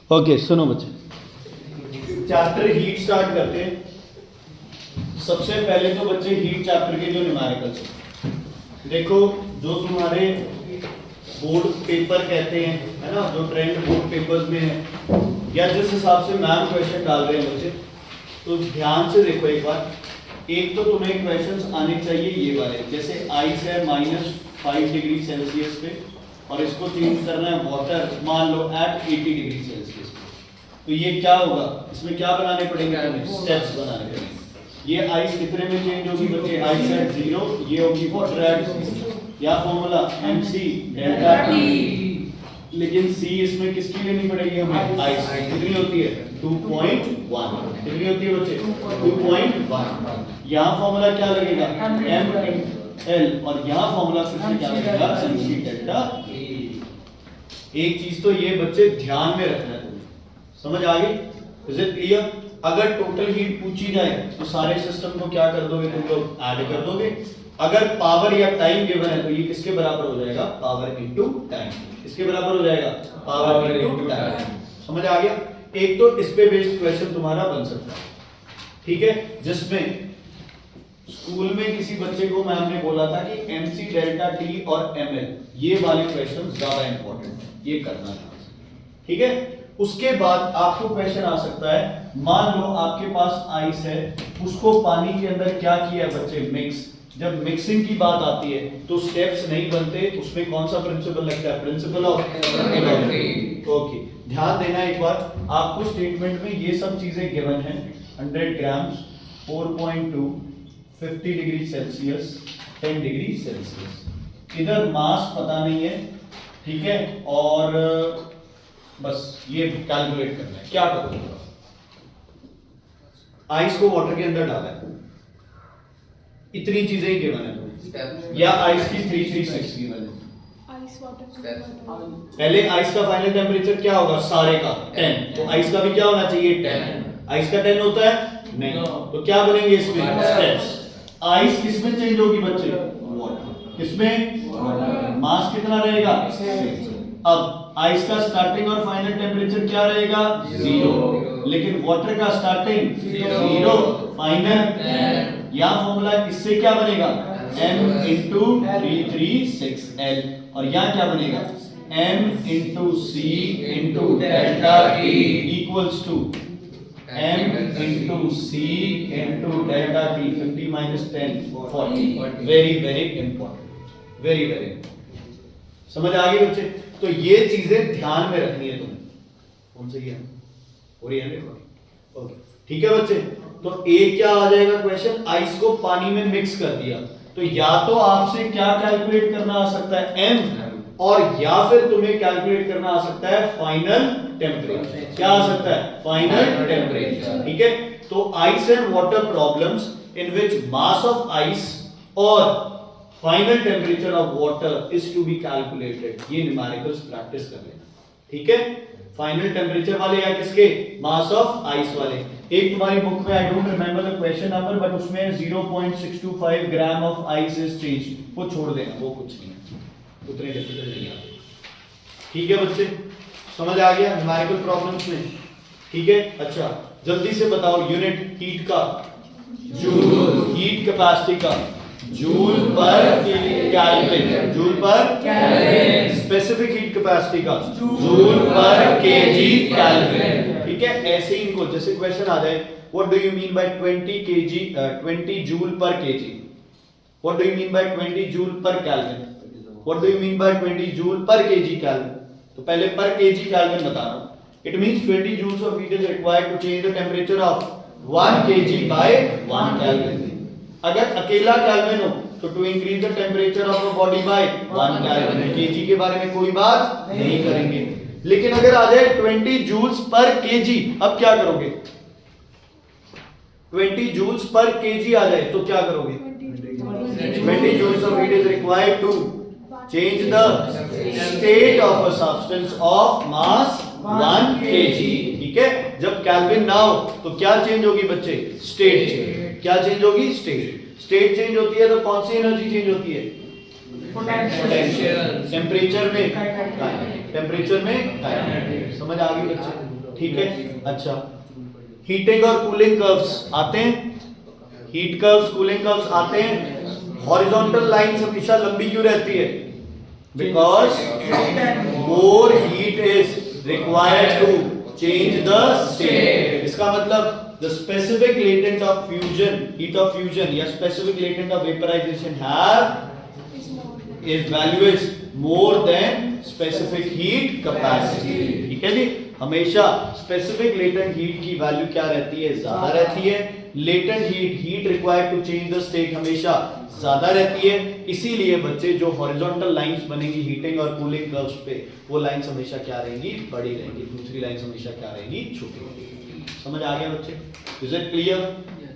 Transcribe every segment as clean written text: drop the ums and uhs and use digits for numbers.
Okay सुनो बच्चे, chapter heat start करते हैं। सबसे पहले तो बच्चे हीट चैप्टर के जो न्यूमेरिकल्स देखो, जो तुम्हारे बोर्ड पेपर कहते हैं, है ना, जो ट्रेंड बोर्ड पेपर्स में है या जिस हिसाब से मैम क्वेश्चन डाल रहे हैं बच्चे, तो ध्यान से देखो एक बार। एक तो तुम्हें क्वेश्चंस आने चाहिए ये वाले, जैसे आइस है -5 डिग्री सेल्सियस पे और इसको चेंज करना है वाटर, मान लो एट 80 डिग्री सेल्सियस, तो ये क्या होगा, इसमें क्या बनाने पड़ेंगे, स्टेप्स बनाने पड़ेंगे। ये आइस कितने में चेंज होगी बच्चे, आइस एट 0, ये होगी वाटर एट 0, या फॉर्मूला mc डेल्टा t, लेकिन c इसमें किसकी लेनी पड़ेगी हमें, आइस कितनी होती है 2.1, कितनी होती है बच्चे 2.1। यहाँ फॉर्मूला क्या लगेगा ml, और यहाँ फॉर्मूला फिर से क्या लगेगा mc डेल्टा t। एक चीज तो ये बच्चे ध्यान में रखना है, तुम्हें समझ आ गई, इज इट क्लियर। अगर टोटल हीट पूछी जाए तो सारे सिस्टम को क्या कर दोगे तुम लोग, ऐड कर दोगे। अगर पावर या टाइम गिवन है तो ये किसके बराबर हो जाएगा, पावर इनटू टाइम, किसके बराबर हो जाएगा, पावर इनटू टाइम। समझ आ गया। एक तो इस पे बेस्ड क्वेश्चन तुम्हारा बन सकता है, ठीक है, जिसमें स्कूल में किसी बच्चे को मैम ने बोला था कि mc डेल्टा t और ml ये वाले क्वेश्चन ज्यादा इंपॉर्टेंट है, ये करना है, ठीक है। उसके बाद आपको क्वेश्चन आ सकता है, मान लो आपके पास आइस है, उसको पानी के अंदर क्या किया है बच्चे, मिक्स। जब मिक्सिंग की बात आती है तो स्टेप्स नहीं बनते, उसमें कौन सा प्रिंसिपल लगता है, प्रिंसिपल ऑफ एनर्जी। ओके, ध्यान देना एक बार, आपको स्टेटमेंट में ये सब चीजें गिवन है, 100 grams 4.2 50 degree Celsius 10 degree Celsius. इधर मास पता नहीं है, ठीक है, और बस ये कैलकुलेट करना है। क्या करोगे, आइस को वाटर के अंदर डाला है, इतनी चीजें ही गिवन है तुम्हें, या आइस की 336 गिवन है। आइस वाटर पहले आइस का फाइनल टेम्परेचर क्या होगा, सारे का 10, तो आइस का भी क्या होना चाहिए 10। आइस का 10 होता है नहीं, तो क्या बनेंगे इसमें स्टेप्स। आइस किसमें चेंज होगी बच्चे, वाटर, किसमें, मास कितना रहेगा। अब आइस का स्टार्टिंग और फाइनल टेम्परेचर क्या रहेगा, 0, लेकिन वाटर का स्टार्टिंग 0, फाइनल, या फॉर्मूला इससे क्या बनेगा m इंटू 336L, और यहाँ क्या बनेगा m into c into delta t equals to m into c into delta t, 50 minus 10 40। Very very important, very very, समझ आ गई बच्चे। तो ये चीजें ध्यान में रखनी है तुम्हें। कौन सी है, हो रही है देखो, ओके, ठीक है बच्चे। तो एक क्या आ जाएगा क्वेश्चन, आइस को पानी में मिक्स कर दिया, तो या तो आपसे क्या कैलकुलेट करना आ सकता है m, और या फिर तुम्हें कैलकुलेट करना आ सकता है फाइनल टेम्परेचर। क्या आ सकता है, फाइनल टेम्परेचर, ठीक है। तो ice and water problems in which mass of ice और final temperature of water is to be calculated, ये न्यूमेरिकल्स प्रैक्टिस कर लेना, ठीक है। फाइनल टेम्परेचर वाले या किसके, मास ऑफ आइस वाले। एक तुम्हारी बुक में, I don't remember the question number, but उसमें 0.625 gram of ice is change, वो छोड़ देना, वो कुछ नहीं है, उतने डिफिकल्ट नहीं आते, ठीक है बच्चे। समझ आ गया न्यूमेरिकल प्रॉब्लम्स में, ठीक है। अच्छा जल्दी से बताओ, यूनिट हीट का जूल, हीट कैपेसिटी का जूल पर केल्विन, जूल पर केल्विन, स्पेसिफिक हीट कैपेसिटी का जूल पर केजी केल्विन, ठीक है। ऐसे ही इनको, जैसे क्वेश्चन आ जाए, what do you mean by 20 joule पर KG, what do you mean by 20 joule पर kelvin, what do you mean by 20 joule पर केजी केल्विन। तो पहले पर केजी केल्विन बता रहा हूं, it means 20 joules of heat is required to change the temperature of 1 kg by 1 kelvin. अगर अकेला केल्विन हो तो to increase the temperature of a body by 1 kelvin, kg के बारे में कोई बात नहीं करेंगे। लेकिन अगर आ जाए 20 जूल्स पर केजी, अब क्या करोगे, 20 जूल्स पर केजी आ जाए तो क्या करोगे, 20 joules of heat is required to change the state of a substance of mass 1 kg, ठीक है। जब केल्विन ना हो तो क्या चेंज होगी बच्चे, स्टेट चेंज। क्या चेंज होगी, स्टेट। स्टेट चेंज होती है तो कौन सी एनर्जी चेंज होती है, पोटेंशियल। टेम्परेचर में, टेम्परेचर में, समझ आ गई बच्चे। ठीक है। अच्छा, हीटिंग और कूलिंग कर्व्स आते हैं, हीट कर्व्स कूलिंग कर्व्स आते हैं। हॉरिजॉन्टल लाइंस हमेशा लंबी क्यों रहती है? Because more heat is required to change the state. इसका मतलब the specific latent of fusion, heat of fusion या specific latent of vaporization have is value is more than specific heat capacity। ठीक है जी, हमेशा specific latent heat की value क्या रहती है? ज्यादा रहती है। latent heat required to change the state हमेशा ज्यादा रहती है। इसीलिए बच्चे जो हॉरिजॉन्टल लाइंस बनेंगी हीटिंग और कूलिंग कर्व्स पे, वो लाइंस हमेशा क्या रहेंगी? बड़ी रहेंगी। दूसरी लाइंस हमेशा क्या रहेंगी? छोटी रहेंगी। समझ आ गया बच्चे? Is it clear?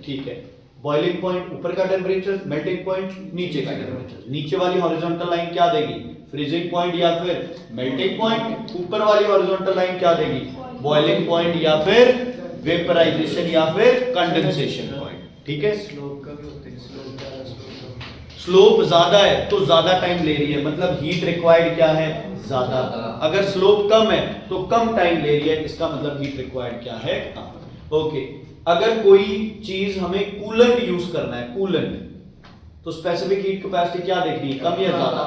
ठीक है। बॉइलिंग पॉइंट ऊपर का टेम्परेचर, मेल्टिंग पॉइंट नीचे का टेम्परेचर। नीचे वाली हॉरिजॉन्टल लाइन क्या देगी? फ्रीजिंग पॉइंट या फिर मेल्टिंग पॉइंट। ऊपर वाली हॉरिजॉन्टल लाइन क्या देगी? बॉइलिंग पॉइंट या फिर वेपराइजेशन या फिर कंडेंसेशन पॉइंट। ठीक है। स्लोप ज्यादा है तो ज्यादा टाइम ले रही है, मतलब हीट रिक्वायर्ड क्या है? ज्यादा। अगर स्लोप कम है तो कम टाइम ले रही है, इसका मतलब हीट रिक्वायर्ड क्या है? कम। ओके, अगर कोई चीज हमें कूलेंट यूज करना है, कूलेंट, तो स्पेसिफिक हीट कैपेसिटी क्या देखनी है? कम या ज्यादा?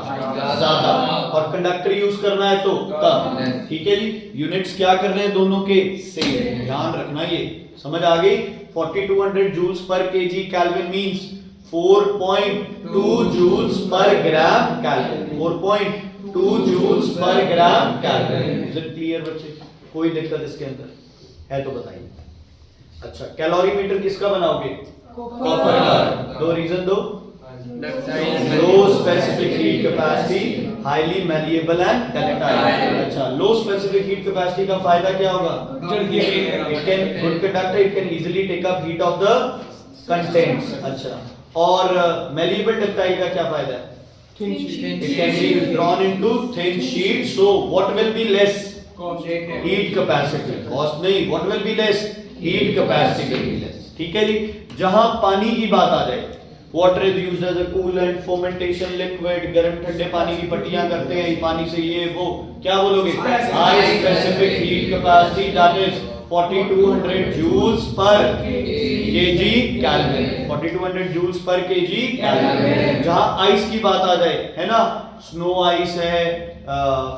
ज्यादा। और कंडक्टर यूज करना है तो कम। ठीक है जी। यूनिट्स क्या करने हैं दोनों के? सेम। ध्यान रखना, ये समझ आ गई? 4200 joules per KG kelvin means 4.2 joules per gram kelvin. 4.2 joules per gram kelvin. Is it clear बच्चे? कोई दिक्कत इसके अंदर है तो बताइए। अच्छा, कैलोरीमीटर किसका बनाओगे? कॉपर का। दो रीजन दो। Low specific heat capacity, highly malleable and ductile. अच्छा, लो स्पेसिफिक हीट कैपेसिटी का फायदा क्या होगा? It can good conductor, it can easily take up heat of the contents. अच्छा, और मैलिएबल डक्टाइल का क्या फायदा है? It can be drawn into thin sheets, so what will be less? Heat capacity. Cost नहीं, what will be less? Heat capacity will be less. ठीक है जी। जहां पानी की बात आ जाए, water is used as a coolant, fermentation liquid, गर्म ठंडे पानी की पट्टियां करते हैं पानी से, ये वो क्या बोलोगे? High specific heat capacity, that is 4200 joules per kg Kelvin। 4200 joules per kg Kelvin। जहां आइस की बात आ जाए, है ना, स्नो आइस है,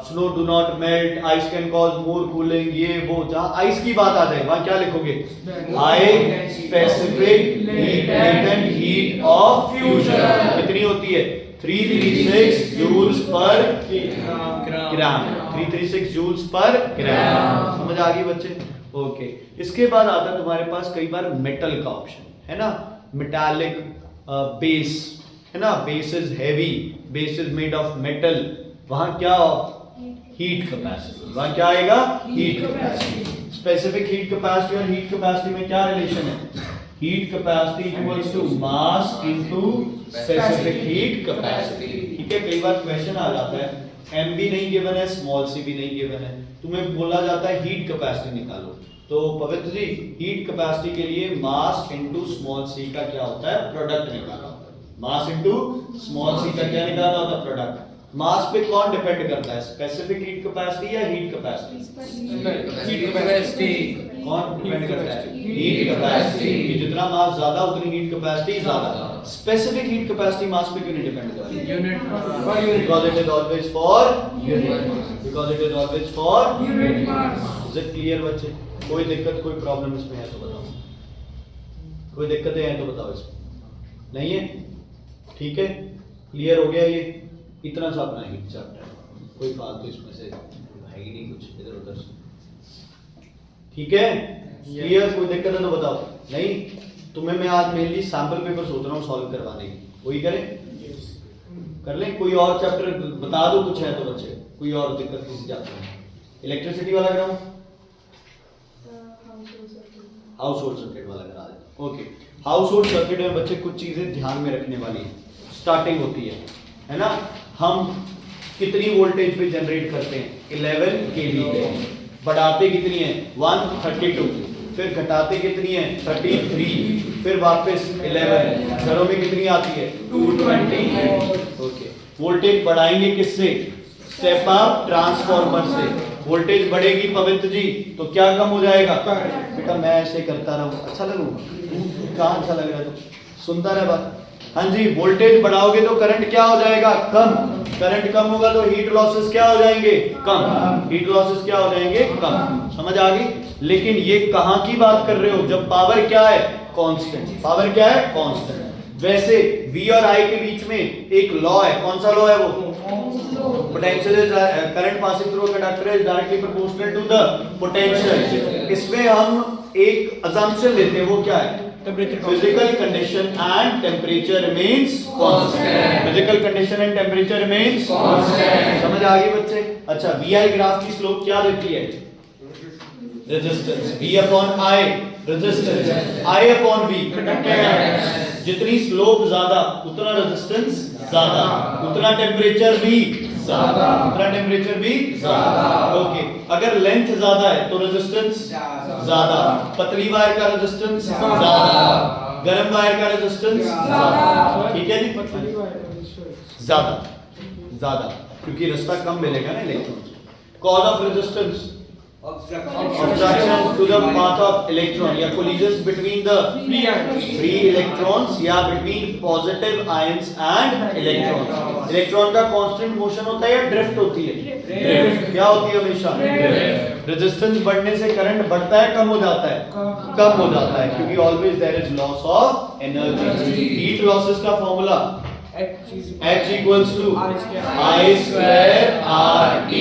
snow do not melt, ice can cause more cooling, ये वो, जहां आइस की बात आ जाए वहां क्या लिखोगे? High specific latent heat of fusion. कितनी होती है? 336 जूल्स पर ग्राम। 336 जूल्स पर ग्राम। समझ आ गई बच्चे? ओके। इसके बाद आता है तुम्हारे पास कई बार मेटल का ऑप्शन, है ना, मेटालिक बेस, है ना, base is heavy, base is made of metal. वहां क्या? Heat capacity. वहां क्या आएगा? Heat capacity. Specific heat capacity और हीट कैपेसिटी में क्या रिलेशन है? Heat capacity equals to mass into specific heat capacity. ठीक है। कई बार क्वेश्चन आ जाता है, एम भी नहीं गिवन है, स्मॉल सी भी नहीं गिवन है, तुम्हें बोला जाता है हीट कैपेसिटी निकालो, तो पवित्र जी हीट कैपेसिटी के लिए मास इनटू स्मॉल सी का क्या होता है? प्रोडक्ट निकालना होता है। मास इनटू स्मॉल सी का क्या निकालना होता है? प्रोडक्ट। मास पे कौन डिपेंड करता है? स्पेसिफिक हीट कैपेसिटी या हीट कैपेसिटी? Heat capacity. कौन डिपेंड करता है? Heat capacity. जितना मास ज्यादा उतनी हीट कैपेसिटी ज्यादा। स्पेसिफिक हीट कैपेसिटी मास पे क्यों नहीं डिपेंड करती? Unit. Because it is always for unit. Because it is always for unit mass. Is it clear बच्चे? कोई दिक्कत, कोई प्रॉब्लम इसमें है तो बताओ। कोई दिक्कतें हैं तो बताओ इसमें। नहीं है? ठीक है, क्लियर हो गया? ये इतना सा अपना हीट चैप्टर, कोई फालतू इसमें से है ही नहीं कुछ इधर उधर से। ठीक है, क्लियर? कोई दिक्कत है तो बताओ। नहीं? तुम्हें मैं आज मेनली सैंपल पेपर सोच रहा हूँ सॉल्व करवाने की, वही करें? कर लें? कोई और चैप्टर बता दो कुछ है तो बच्चे, कोई और दिक्कत किसी चैप्टर में? इलेक्ट्रिसिटी वाला कराऊं? हाउस होल्ड सर्किट वाला करा देता। ओके। हाउस होल्ड सर्किट में बच्चे कुछ चीजें ध्यान में रखने वाली है। स्टार्टिंग होती है ना, हम कितनी वोल्टेज पे जनरेट करते हैं? 11 kV पे। बढ़ाते कितनी है? 132। फिर घटाते कितनी है? 33। फिर वापस 11। घरों में कितनी आती है? 220। ओके। वोल्टेज बढ़ाएंगे किससे? स्टेप अप ट्रांसफार्मर से। वोल्टेज बढ़ेगी पवित्र जी तो क्या कम हो जाएगा? बेटा मैं ऐसे करता रहूं अच्छा लगूंगा? कहाँ अच्छा लग रहा है? तो सुनता रहे बात। हाँ जी, वोल्टेज बढ़ाओगे तो करंट क्या हो जाएगा? कम। करंट कम होगा तो हीट लॉसेस क्या हो जाएंगे? कम। हीट लॉसेस क्या हो जाएंगे? कम। समझ आ गई? लेकिन ये कहां की बात कर रहे हो जब पावर क्या है? कांस्टेंट। पावर क्या है? कांस्टेंट। वैसे V और I के बीच में एक लॉ है, कौन सा लॉ है वो? Potential is current passing through a conductor is directly proportional to the potential. इसमें हम एक असम्पशन लेते हैं, वो क्या है? Physical condition and temperature remains constant. Physical condition and temperature remains constant. समझ आ गई बच्चे? अच्छा, VI ग्राफ की स्लोप क्या देती है? Resistance. V upon I resistance, I upon V conductance. जितनी स्लोप ज्यादा उतना रेजिस्टेंस ज्यादा, उतना टेम्परेचर भी ज्यादा, उतना टेम्परेचर भी ज्यादा। ओके, अगर लेंथ ज्यादा है तो रेजिस्टेंस ज्यादा, पतली वायर का रेजिस्टेंस ज्यादा, गर्म वायर का रेजिस्टेंस ज्यादा। ठीक है जी? पतली वायर ज्यादा ज्यादा क्योंकि रास्ता कम मिलेगा ना electron. Cause of resistance obstruction to the path of electron या collisions between the free electrons या between positive ions and electrons। Electron का कांस्टेंट मोशन होता है या ड्रिफ्ट होती है? ड्रिफ्ट। क्या होती है हमेशा? ड्रिफ्ट। रेजिस्टेंस बढ़ने से करंट बढ़ता है कम हो जाता है? कम हो जाता है क्योंकि always there is loss of energy. Heat losses का formula H equals to I square RT।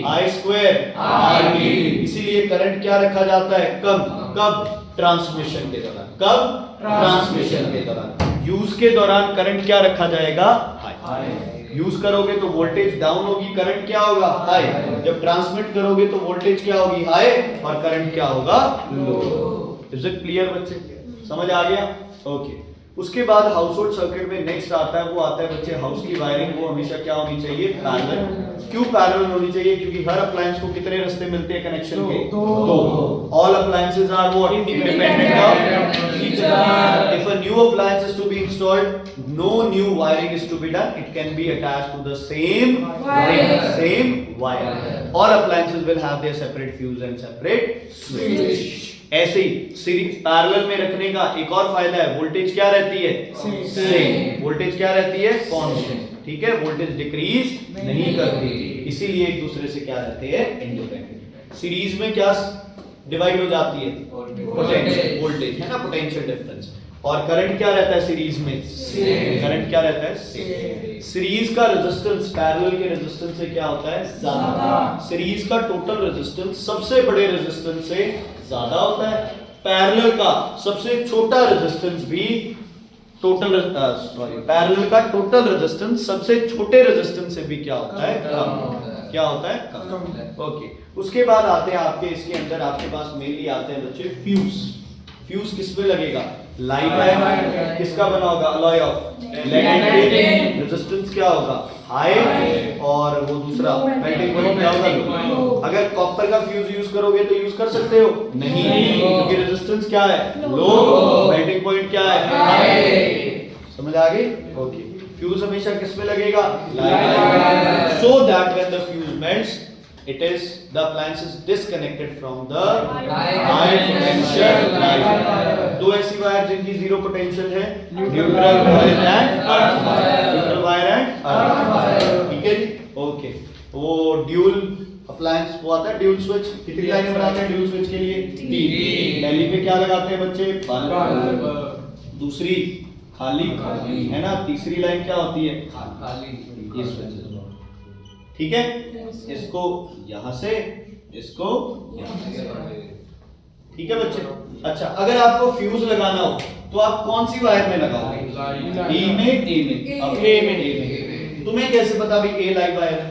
I square RT। इसीलिए करंट क्या रखा जाता है? कम। कब? ट्रांसमिशन के दौरान। कब? ट्रांसमिशन के दौरान। यूज के दौरान करंट क्या रखा जाएगा? हाई। यूज करोगे तो वोल्टेज डाउन होगी, करंट क्या होगा? हाई। जब ट्रांसमिट करोगे तो वोल्टेज क्या होगी? हाई, और करंट क्या होगा? लो। इज इट क्लियर बच्चे? समझ आ गया? ओके। उसके बाद हाउस होल्ड सर्किट में नेक्स्ट आता है, वो आता है बच्चे हाउस की वायरिंग। वो हमेशा क्या होनी चाहिए? पैरेलल। क्यों पैरेलल होनी चाहिए? क्योंकि हर अप्लायंस को कितने रास्ते मिलते हैं कनेक्शन के? दो। All appliances are what? Independent of each other. If a new appliance is to be installed, no new wiring is to be done. It can be attached to the same wire. All appliances will have their separate fuse and separate switch. ऐसे ही series parallel में रखने का एक और फायदा है, voltage क्या रहती है? सेम। वोल्टेज क्या रहती है? कांस्टेंट। ठीक है, वोल्टेज डिक्रीज नहीं करती, इसीलिए एक दूसरे से क्या रहते हैं? इंडिपेंडेंट। सीरीज में क्या डिवाइड हो जाती है? पोटेंशियल। वोल्टेज है ना, पोटेंशियल डिफरेंस। और करंट क्या रहता है सीरीज में? करंट क्या रहता है? सीरीज का रेजिस्टेंस पैरेलल के रेजिस्टेंस से क्या होता है? ज्यादा। सीरीज का टोटल रेजिस्टेंस सबसे बड़े रेजिस्टेंस से ज्यादा होता है। पैरेलल का सबसे छोटा रेजिस्टेंस भी पैरेलल का टोटल रेजिस्टेंस सबसे छोटे रेजिस्टेंस से भी क्या होता है? कम। क्या होता है? कम। ओके, उसके बाद आते हैं आपके इसके अंदर आपके पास मेनली आते हैं बच्चे फ्यूज। फ्यूज किस में लगेगा? Live wire. किसका बना होगा? Alloy of lead and tin. Resistance क्या होगा? हाई। और वो दूसरा मेल्टिंग पॉइंट क्या होगा? अगर कॉपर का फ्यूज यूज करोगे तो यूज कर सकते हो? नहीं, क्योंकि रेजिस्टेंस क्या है? लो। मेल्टिंग पॉइंट क्या है? हाई। समझ आ गई? ओके, फ्यूज हमेशा किस में लगेगा? Live wire. So that when the fuse melts it is the appliance is disconnected from the high potential wire। दो ऐसी वायर जिनकी जीरो पोटेंशियल है, neutral wire and earth wire. Neutral wire and earth wire. ठीक है जी? Okay, वो dual appliance वो आता है ड्यूल स्विच। कितनी लाइनें बनाते हैं ड्यूल स्विच के लिए? तीन। पहली पे क्या लगाते हैं बच्चे? बल्ब। दूसरी खाली है ना, तीसरी लाइन क्या होती है? खाली। ये स्विच। ठीक है, इसको यहां से, इसको यहां से। ठीक है बच्चे? अच्छा, अगर आपको फ्यूज लगाना हो तो आप कौन सी वायर में लगाओगे? बी में, ए में? अब ए में। तुम्हें कैसे पता भी ए लाइव वायर है?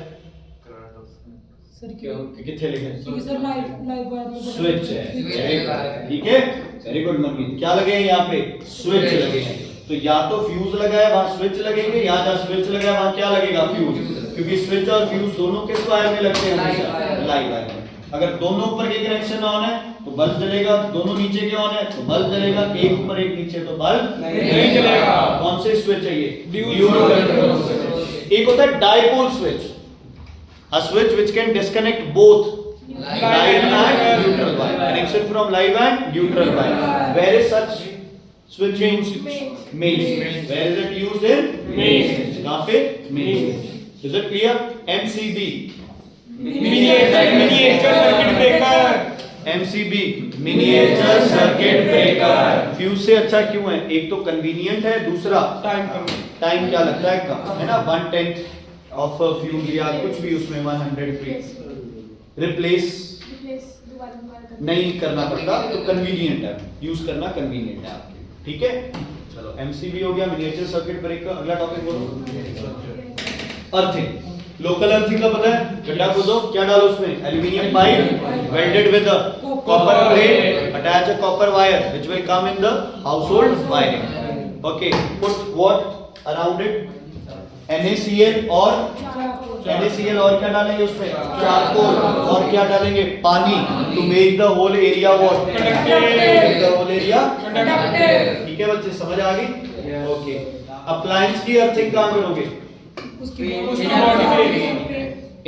सर क्यों? कितने लिखे? सर लाइव वायर स्विच है। ठीक है, वेरी गुड मम्मी। क्या लगे हैं यहाँ पे? स्विच लगे हैं। तो या तो फ्यूज लगाया वहां स्विच लगेंगे, या जहां स्विच लगाया वहां क्या लगेगा? फ्यूज। क्योंकि स्विच और फ्यूज दोनों किस वायर में लगते हैं? हमेशा लाइव वायर में। अगर दोनों ऊपर के कनेक्शन ऑन है तो बल्ब जलेगा, दोनों नीचे के ऑन है तो बल्ब जलेगा, एक ऊपर एक नीचे तो बल्ब नहीं जलेगा। कौन से स्विच है ये? Dual control switch. एक होता है dipole switch, a switch which can disconnect both live and neutral wire. Connection from live and neutral wire. Where is such switch used? Mains. Where is it used in? Mains. कहाँ पे? Mains. Is it clear? MCB. Miniature circuit breaker. MCB miniature circuit breaker. Fuse से अच्छा क्यों है? एक तो convenient है, दूसरा टाइम क्या लगता है कम, है ना. 1/10 ऑफ फ्यूज या कुछ भी उसमें 100 रिप्लेस नहीं करना पड़ता, तो कन्वीनियंट है, यूज करना कन्वीनियंट है आपके. ठीक है, चलो MCB हो गया, मिनिएचर सर्किट ब्रेकर. अगला टॉपिक बोलो. अर्थिंग. लोकल अर्थिंग का पता है? गड्ढा खोदो, क्या डालो उसमें? Aluminium pipe welded with a copper plate, attach a copper wire which will come in the household wiring. Okay, put what around it? NaCl और क्या डालेंगे उसमें? चारकोल. और क्या डालेंगे? पानी. to make the whole area what? Make the whole area conductive. ठीक है बच्चे, समझ आ गई? Okay. अप्लायंस की अर्थिंग कहाँ करोगे?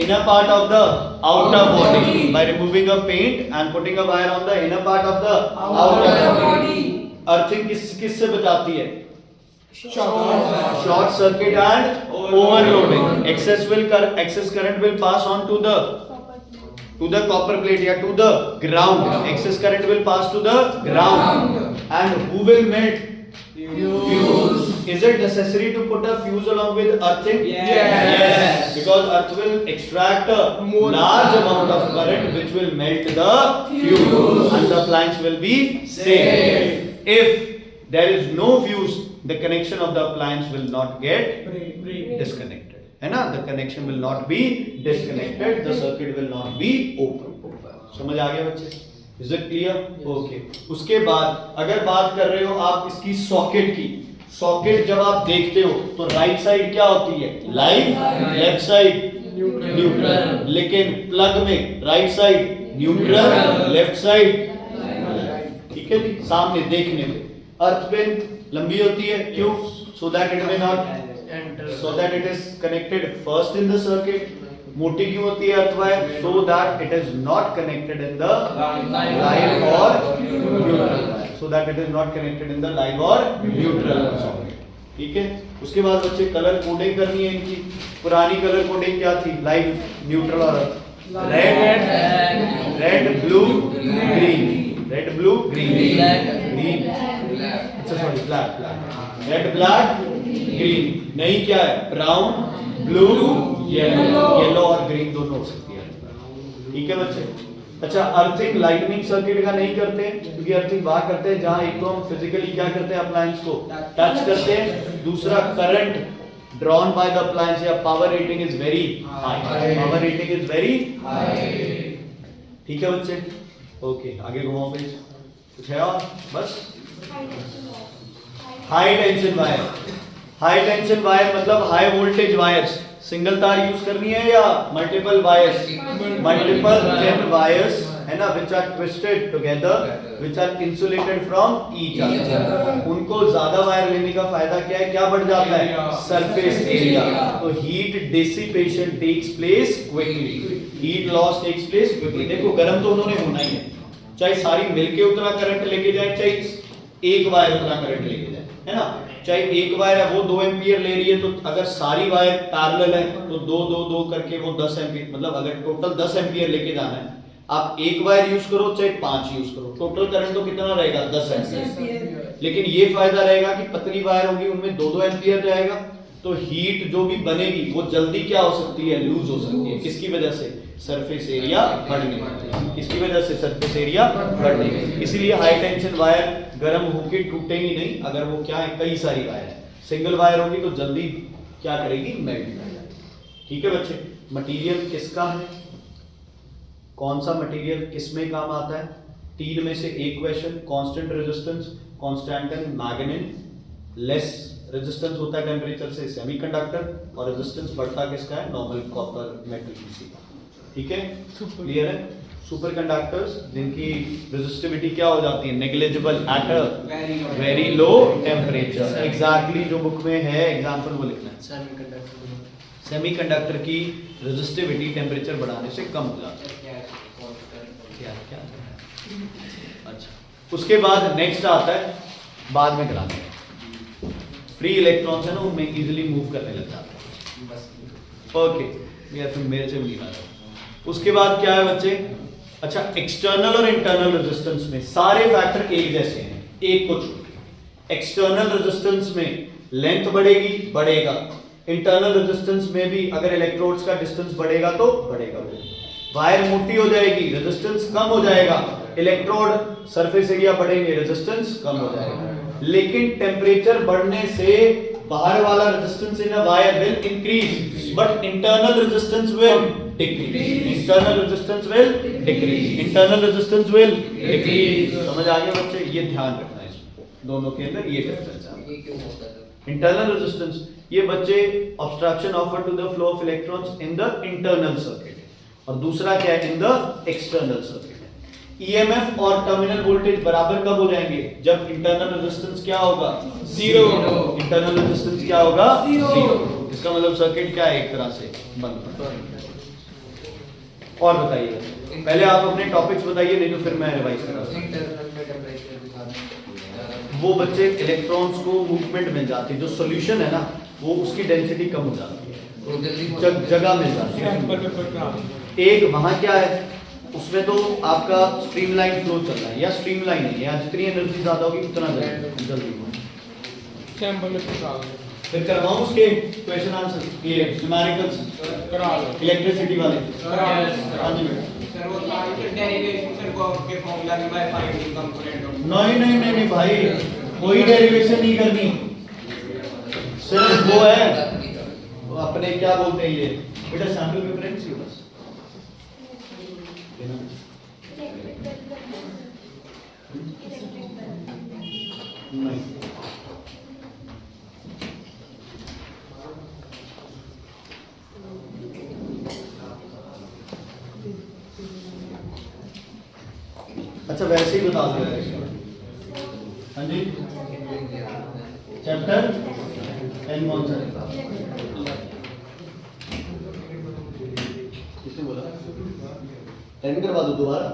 Inner part of the outer body by removing a paint and putting a wire on the inner part of the outer body. Earthing किस से बचाती है? Short circuit and overloading. Excess current will pass on to the copper plate या to the ground. Excess current will pass to the ground. And who will melt? Fuse. Is it necessary to put a fuse along with earthing? Yes. Because earth will extract a large amount of current which will melt the fuse and the appliance will be safe. If there is no fuse, the connection of the appliance will not get disconnected. है ना? The connection will not be disconnected. The circuit will not be open. समझ आ गया बच्चे? Is it clear? Okay. उसके बाद अगर बात कर रहे हो आप इसकी सॉकेट की, सॉकेट जब आप देखते हो तो राइट साइड क्या होती है? Live, left side neutral. लेकिन प्लग में right side neutral, left side. ठीक है जी, सामने देखने में. अर्थ पिन लंबी होती है, क्यों? So that it may not, so that it is connected first in the circuit. मोटी क्यों होती है earth wire? So that it is not connected in the live और neutral. So that it is not connected in the live और neutral socket. ठीक है, उसके बाद बच्चे कलर कोडिंग करनी है इनकी. पुरानी कलर कोडिंग क्या थी? लाइव, न्यूट्रल और red blue green. Red blue green. अच्छा sorry, black. Red black green. नहीं क्या है? ब्राउन ब्लू येलो और ग्रीन दोनों हो सकती है. ठीक है बच्चे. अच्छा, अर्थिंग लाइटनिंग सर्किट का नहीं करते हैं, क्योंकि अर्थिंग वहां करते हैं जहां एक तो हम फिजिकली क्या करते हैं? अप्लायंस को टच करते हैं. दूसरा, current drawn by the appliance या power rating is very high. Power rating is very high. ठीक है बच्चे. ओके, आगे घुमाओ पेज. कुछ है और? बस. High tension wire. High tension wire मतलब हाई वोल्टेज वायर्स. सिंगल तार यूज करनी है या multiple wires? Multiple thin wires, है ना, which are twisted together, which are insulated from each other. उनको ज्यादा वायर लेने का फायदा क्या है? क्या बढ़ जाता है? Surface area. तो heat dissipation takes place quickly. Heat loss takes place quickly. देखो, गर्म तो उन्होंने होना ही है, चाहे सारी मिलके उतना करंट लेके जाए, चाहे एक वायर उतना करंट लेके जाए, है ना. चाहे एक वायर है वो 2 एम्पियर ले रही है, तो अगर सारी वायर पैरेलल है तो 2 करके वो 10 एम्पियर, मतलब अगर टोटल 10 एम्पियर लेके जाना है, आप एक वायर यूज करो चाहे 5 यूज करो, टोटल करंट तो कितना रहेगा? 10 एम्पियर. लेकिन ये फायदा रहेगा कि पतली वायर होगी, उनमें 2 एम्पियर जाएगा, तो हीट जो भी बनेगी वो जल्दी क्या हो सकती है? लूज हो सकती है. किसकी वजह से? सरफेस एरिया बढ़ने. किसकी वजह से? सरफेस एरिया बढ़ने. इसलिए हाई टेंशन वायर गर्म होके टूटेंगी नहीं. अगर वो क्या है? कई सारी वायर है. सिंगल वायर होगी तो जल्दी क्या करेगी? मेल्ट कर जाएगी. ठीक है बच्चे. मटेरियल किसका है? कौन सा मटेरियल किस में काम आता है? 3 में से एक question. Constant resistance, constantan magnetic. Less resistance होता है टेंपरेचर से सेमीकंडक्टर, और रेजिस्टेंस बढ़ता किसका है? नॉर्मल कॉपर मेटल पीसी का. ठीक है, क्लियर है. सुपर कंडक्टर्स जिनकी रेजिस्टिविटी क्या हो जाती है? Negligible at a very low temperature. Exactly जो बुक में है एग्जांपल वो लिखना है. सेमीकंडक्टर की रेजिस्टिविटी टेम्परेचर बढ़ाने से कम हो जाती है. यार क्या अच्छा, उसके बाद नेक्स्ट आता है, बाद में कराते हैं, फ्री इलेक्ट्रॉन्स है ना, उनमें इजीली मूव करने लग जाते हैं। ओके या फिर मेरे से भी नहीं आता। उसके बाद क्या है बच्चे, अच्छा एक्सटर्नल और इंटरनल रेजिस्टेंस में सारे फैक्टर एक जैसे हैं, एक को छोड़। एक्सटर्नल रेजिस्टेंस में लेंथ बढ़ेगी, बढ़ेगा। इंटरनल रेजिस्टेंस में भी अगर इलेक्ट्रोड्स का डिस्टेंस बढ़ेगा तो बढ़ेगा। वायर मोटी हो जाएगी, रेजिस्टेंस कम हो जाएगा। इलेक्ट्रोड सरफेस एरिया बढ़ेंगे, रेजिस्टेंस कम हो जाएगा। लेकिन टेम्परेचर बढ़ने से बाहर वाला resistance in a wire will increase, but internal resistance will decrease. Internal resistance will decrease, internal resistance will decrease. समझ आ गया बच्चे? ये ध्यान रखना है, इसमें दोनों के अंदर ये डिफरेंस है। ये क्यों होता है? इंटरनल रेजिस्टेंस, ये बच्चे obstruction offer to the flow of electrons in the internal circuit, और दूसरा क्या है, in the external circuit. EMF और टर्मिनल वोल्टेज बराबर कब हो जाएंगे, जब इंटरनल रेजिस्टेंस क्या होगा, जीरो। इंटरनल रेजिस्टेंस क्या होगा, जीरो। इसका मतलब सर्किट क्या है, एक तरह से बंद। और बताइए, पहले आप अपने टॉपिक्स बताइए, नहीं तो फिर मैं रिवाइज करूंगा। इंटरनल में टेंपरेचर दिखाना, वो बच्चे इलेक्ट्रॉन्स को मूवमेंट मिल जाती है, जो सॉल्यूशन है ना वो उसकी डेंसिटी कम हो जाती है, वो जल्दी जगह मिल जाती है। सैंपल पेपर का एक वहां क्या है, उसमें तो आपका स्ट्रीमलाइन फ्लो चल रहा है, या स्ट्रीमलाइन है, या जितनी एनर्जी ज्यादा होगी उतना जल्दी होगा। सैंपल पेपर का फिर करवाऊं उसके क्वेश्चन आंसर, ये न्यूमेरिकल्स करा लो। इलेक्ट्रिसिटी वाले। करा लो। हाँ जी बेटा। सर वो ट्रांजिशन डेरिवेशन सर को के फॉर्मूला में बाय फाइंडिंग कंपोनेंट ऑफ नहीं भाई, कोई डेरिवेशन नहीं करनी, सिर्फ वो है, वो अपने क्या बोलते हैं ये बेटा, सैंपल पेपर है सी बस। नहीं अच्छा, वैसे ही बता दो यार। हाँ जी, चैप्टर 10 कौन सा है? किसने बोला 10 करवा दो दोबारा?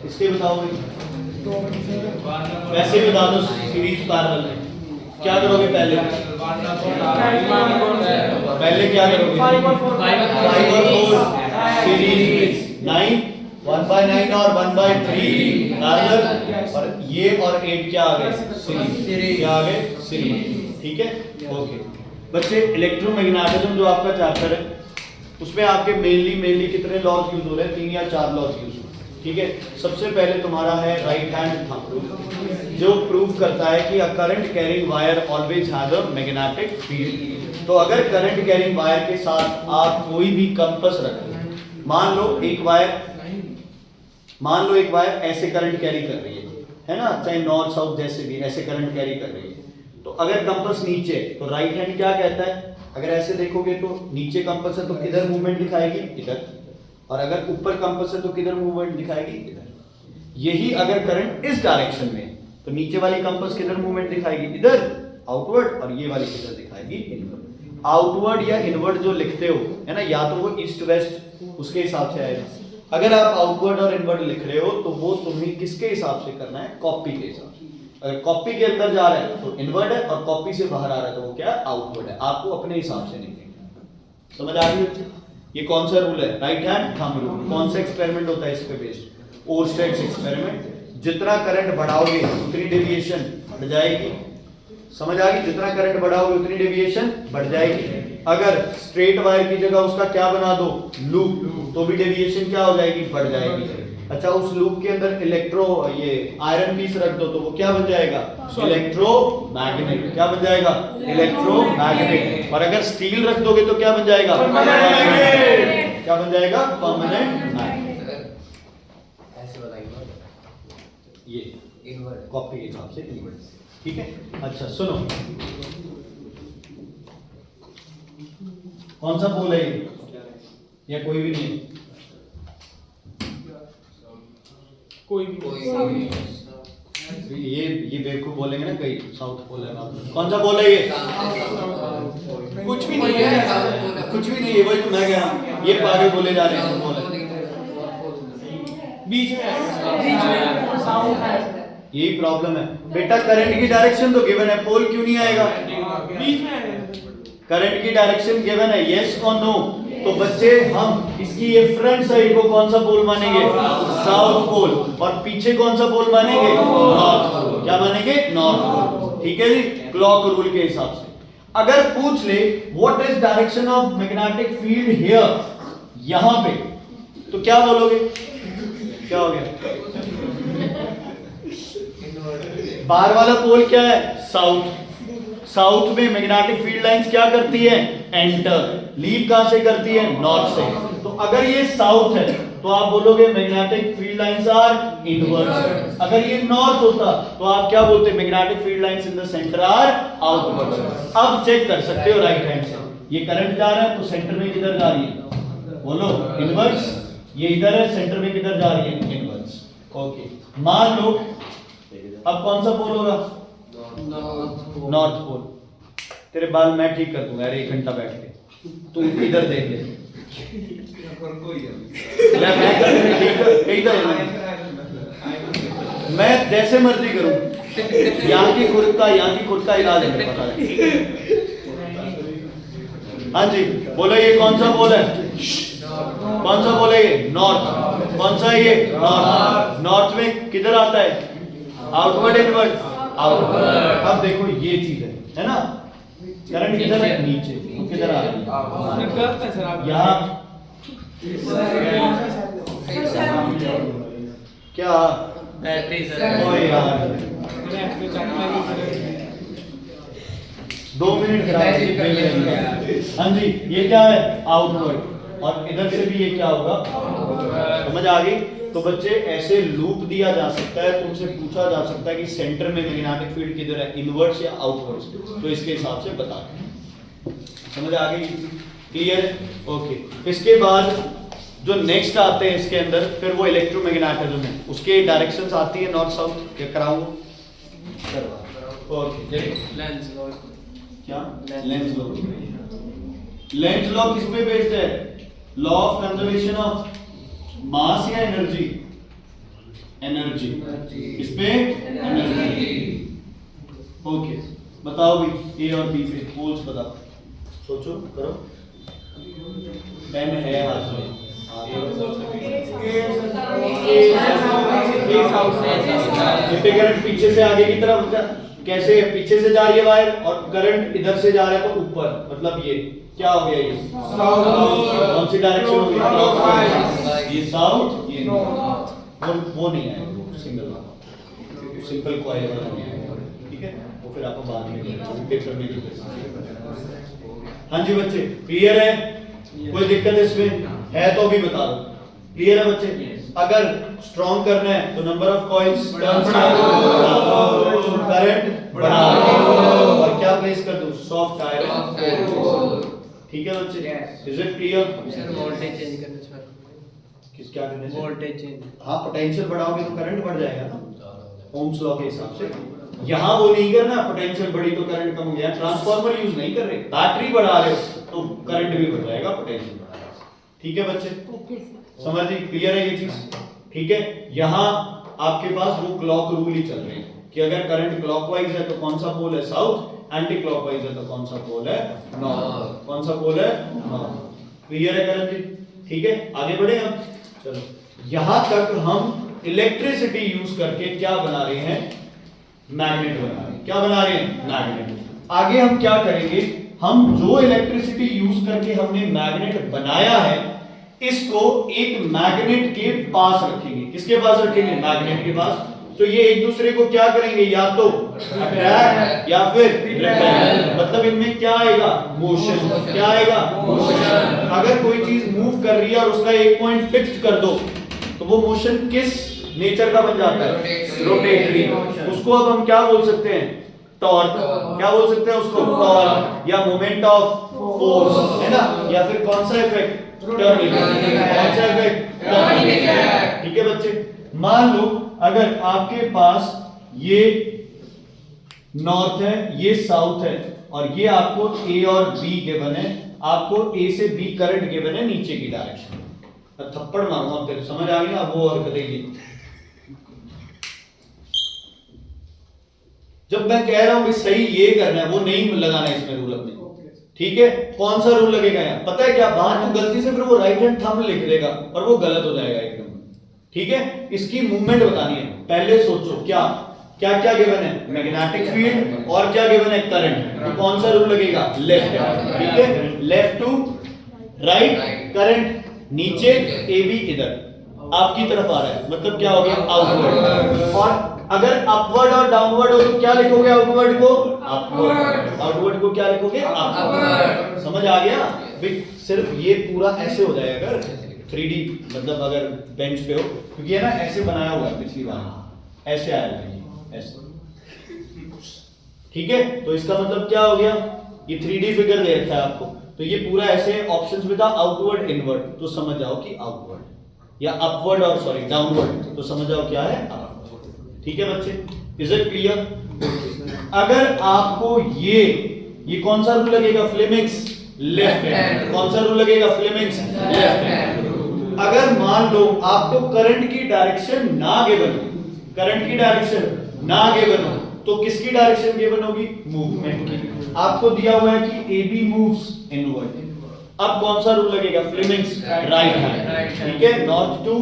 इसके बताओ भाई, वैसे ही बता दो, सीरीज पैरेलल है, क्या करोगे पहले? पहले क्या करोगे? 5 और 4 सीरीज, 9 1/9 और 1/3 पैरेलल, और ये और 8 क्या आ गए, सीरीज। क्या आ गए, सीरीज। ठीक है, ओके बच्चे। इलेक्ट्रोमैग्नेटिज्म जो आपका चैप्टर है, उसमें आपके मेनली कितने लॉज यूज हो रहे हैं, 3 या 4 लॉज यूज हो रहे हैं। ठीक है, सबसे पहले तुम्हारा है राइट हैंड थंब, जो प्रूव करता है कि a current carrying wire always has a magnetic field. तो अगर करंट कैरिंग वायर के साथ आप कोई भी कंपास रखें, मान लो एक वायर ऐसे करंट कैरी कर रही है ना, चाहे नॉर्थ साउथ जैसे भी ऐसे करंट कैरी कर रही है, तो अगर कंपास नीचे, तो राइट हैंड क्या कहता है, अगर ऐसे देखोगे तो नीचे कंपास है तो किधर मूवमेंट दिखाएगी, इधर, और अगर ऊपर कंपास है तो किधर मूवमेंट दिखाएगी, इधर। यही अगर करंट इस डायरेक्शन में, तो नीचे वाली कंपास किधर मूवमेंट दिखाएगी, इधर आउटवर्ड, और ये वाली किधर दिखाएगी, इनवर्ड। आउटवर्ड या इनवर्ड जो लिखते हो है ना, या तो वो ईस्ट वेस्ट उसके हिसाब से आएगा। अगर आप आउटवर्ड और इनवर्ड लिख रहे हो तो वो तुम्हें किसके हिसाब से करना है, कॉपी के हिसाब से। अगर कॉपी के अंदर जा रहा है तो इनवर्ड है, और कॉपी से बाहर आ रहा है तो वो क्या है, आउटवर्ड है। आपको अपने हिसाब से लिखना। समझ आ गई? ये कौन सा रूल है, राइट हैंड थंब रूल। कौन सा एक्सपेरिमेंट होता है इस पे बेस्ड, ओरस्टेड्स एक्सपेरिमेंट। जितना करंट बढ़ाओगे उतनी डेविएशन बढ़ जाएगी। समझ आ गई? जितना करंट बढ़ाओगे उतनी डेविएशन बढ़ जाएगी। अगर स्ट्रेट वायर की जगह उसका क्या बना दो, लूप, तो भी डेविएशन क्या हो जाएगी, बढ़ जाएगी। अच्छा, उस लूप के अंदर ये आयरन पीस रख दो तो वो क्या बन जाएगा, इलेक्ट्रोमैग्नेट। क्या बन जाएगा, इलेक्ट्रोमैग्नेट। और अगर स्टील रख दोगे तो क्या बन जाएगा, क्या बन जाएगा, परमानेंट मैग्नेट। ऐसे बताइए, ये इनवर्ट कॉपी के हिसाब से इनवर्ट। ठीक है, अच्छा सुनो, कौन सा पोल है ये, या कोई भी नहीं है? कोई भी कोई ये बेवकूफ बोलेंगे ना कई, साउथ पोल है बात। कौन सा पोल है ये? कुछ भी नहीं है। कुछ भी नहीं है, वही तो मैं कह रहा हूँ, ये पागल बोले जा रहे हैं। पोल है बीच में है। यही प्रॉब्लम है बेटा। करंट की डायरेक्शन तो गिवन है, पोल क्यों नहीं आएगा? बीच में है। करंट की डायरेक्शन गिवन है, यस और नो। तो बच्चे हम इसकी ये फ्रंट साइड को कौन सा पोल मानेंगे? South pole. और पीछे कौन सा पोल मानेंगे? North pole. क्या मानेंगे? North pole. ठीक है जी, क्लॉक रूल के हिसाब से। अगर पूछ ले what is direction of magnetic field here, यहां पे, तो क्या बोलोगे? क्या हो गया? बाहर वाला पोल क्या है? साउथ। साउथ में मैग्नेटिक फील्ड लाइंस क्या करती है? एंटर। लीव कहां से करती है? नॉर्थ से। तो अगर ये साउथ है तो आप बोलोगे magnetic field lines are inward. अगर ये नॉर्थ होता तो आप क्या बोलते? Magnetic field lines in the centre are outward. अब चेक कर सकते हो राइट हैंड से, ये करंट जा रहा है तो सेंटर में किधर जा रही है? बोलो इनवर्ड्स। ये इधर है, सेंटर में किधर जा रही है? इनवर्ड्स। ओके, मान लो अब कौन सा पोल होगा? North pole. तेरे बाल मैं ठीक कर दूंगा यार, 1 घंटा बैठ के, तू इधर देख ले। मैं जैसे मर्जी करूं, यहाँ की खुद का इलाज है, पता है। हाँ जी बोलो, ये कौन सा पोल है? कौन सा पोल है ये? नॉर्थ। कौन सा है ये? नॉर्थ। नॉर्थ में किधर आता है? Outward, inward? आउटवर्ड। अब देखो ये चीज है ना, करंट किधर है? नीचे। किधर आ रही है? यहाँ। क्या? बैटरी ओए यार 2 मिनट हाँ जी, ये क्या है? आउटवर्ड। और इधर से भी ये क्या होगा? समझ आ गई? तो बच्चे ऐसे लूप दिया जा सकता है, तुमसे पूछा जा सकता है कि सेंटर में मैग्नेटिक फील्ड किधर है, इनवर्ड्स या आउटवर्ड्स, तो इसके हिसाब से बता। समझ आ गई? क्लियर? ओके। इसके बाद जो नेक्स्ट आते हैं इसके अंदर, फिर वो इलेक्ट्रोमैग्नेटिज्म है, उसके डायरेक्शंस आती है नॉर्थ साउथ। क्या कराऊं? ओके चलिए। Lenz law. क्या? Lenz law. लेंस लॉ किस पे बेस्ड है? Law of conservation of mass या एनर्जी? एनर्जी। इस पे एनर्जी। ओके, बताओ भी ए और बी पे पोल्स बताओ, सोचो करो। पेन है हाथ में? करंट पीछे से आगे की तरफ कैसे? पीछे से जा रही है वायर और करंट इधर से जा रहा है तो ऊपर, मतलब ये क्या हो गया? ये कौन सी डायरेक्शन हो गई? ये साउथ, ये नॉर्थ। वो नहीं आएगा, सिंपल कॉइल वाला नहीं आएगा। ठीक है, वो फिर आपको बाद में पेपर में भी कर सकते। हाँ जी बच्चे, क्लियर है? कोई दिक्कत इसमें है तो भी बता दो। क्लियर है बच्चे? अगर स्ट्रॉन्ग करना है तो number of coils turns current बढ़ा और क्या प्लेस कर दूं? Soft iron. ठीक है बच्चे? Is it clear? Sir voltage change करने से किस क्या करने से? Voltage change. हाँ, पोटेंशियल बढ़ाओगे तो करंट बढ़ जाएगा ना, ओम्स लॉ के हिसाब से। यहाँ वो नहीं करना, पोटेंशियल बढ़ी तो करंट कम हो गया। ट्रांसफार्मर यूज नहीं कर रहे, बैटरी बढ़ा रहे हो तो करंट भी बढ़ जाएगा, पोटेंशियल बढ़ा जाएगा। ठीक है बच्चे? समझ ली? क्लियर है ये चीज? ठीक है, यहाँ आपके पास वो क्लॉक रूल ही चल रहे हैं कि अगर करंट क्लॉकवाइज है तो कौन सा पोल है? साउथ। एंटी क्लॉकवाइज है तो कौन सा पोल है? नॉर्थ। कौन सा पोल है? नॉर्थ। क्लियर है करण जी? ठीक है, आगे बढ़े हम। चलो, यहां तक हम इलेक्ट्रिसिटी यूज करके क्या बना रहे हैं? मैग्नेट बना रहे हैं। क्या बना रहे हैं? मैग्नेट। आगे हम क्या करेंगे? हम जो इलेक्ट्रिसिटी यूज करके हमने मैग्नेट बनाया है, इसको एक मैग्नेट के पास रखेंगे। किसके पास रखेंगे? मैग्नेट के पास। तो ये एक दूसरे को क्या करेंगे? या तो अट्रैक्ट या फिर रिपेल। मतलब इनमें क्या आएगा? मोशन। क्या आएगा? मोशन। अगर कोई चीज मूव कर रही है और उसका एक पॉइंट फिक्स्ड कर दो तो वो मोशन किस नेचर का बन जाता है? रोटेटरी। उसको अब हम क्या बोल सकते हैं? टॉर्क। क्या बोल सकते हैं उसको? टॉर्क या मोमेंट ऑफ फोर्स, है ना? या फिर कौन सा इफेक्ट? Turning effect. कौन सा इफेक्ट? Turning effect. ठीक है बच्चे? मान लो अगर आपके पास ये नॉर्थ है, ये साउथ है, और ये आपको ए और बी गिवन है, आपको ए से बी करंट गिवन है नीचे की डायरेक्शन। अब थप्पड़ मारूंगा तेरे, समझ आ गई ना वो और करेगी। जब मैं कह रहा हूं कि सही ये करना है, वो नहीं लगाना है इसमें रूल अपने, ठीक है? कौन सा रूल लगेगा यहाँ, पता है क्या? बाहर तू गलती से फिर वो राइट हैंड थंब लिख देगा और वो गलत हो जाएगा एकदम, ठीक है? इसकी मूवमेंट बतानी है, पहले सोचो क्या क्या क्या गिवन है, मैग्नेटिक फील्ड और क्या गिवन है, करंट। तो कौन सा रूल लगेगा, लेफ्ट, ठीक है? लेफ्ट टू राइट, करंट नीचे, ए बी इधर आपकी तरफ आ रहा है, मतलब क्या हो गया, आउटवर्ड। और अगर अपवर्ड और डाउनवर्ड हो तो क्या लिखोगे, आउटवर्ड को अपवर्ड, आउटवर्ड को क्या लिखोगे, अपवर्ड। समझ आ गया? सिर्फ ये पूरा ऐसे हो जाएगा अगर 3D, मतलब अगर बेंच पे हो, क्योंकि है ना ऐसे बनाया हुआ है पिछली बार, ऐसे आया है ऐसे, ठीक है? तो इसका मतलब क्या हो गया, ये 3D फिगर दे रखा है आपको, तो ये पूरा ऐसे ऑप्शंस में था, आउटवर्ड इनवर्ड, तो समझ जाओ कि आउटवर्ड, या अपवर्ड और सॉरी डाउनवर्ड, तो समझ जाओ क्या है, अपवर्ड। ठीक है बच्चे, इज इट क्लियर? अगर आपको ये कौन सा रूल लगेगा, फ्लेमिंग्स लेफ्ट हैंड। कौन सा रूल लगेगा, फ्लेमिंग्स लेफ्ट हैंड। अगर मान लो आपको करंट की डायरेक्शन ना गिवन हो, करंट की डायरेक्शन ना गिवन हो, तो किसकी डायरेक्शन गिवन होगी, मूवमेंट की। आपको दिया हुआ है कि ए बी मूव्स इनवर्ड, अब कौन सा रूल लगेगा, फ्लेमिंग्स राइट हैंड, ठीक है? North to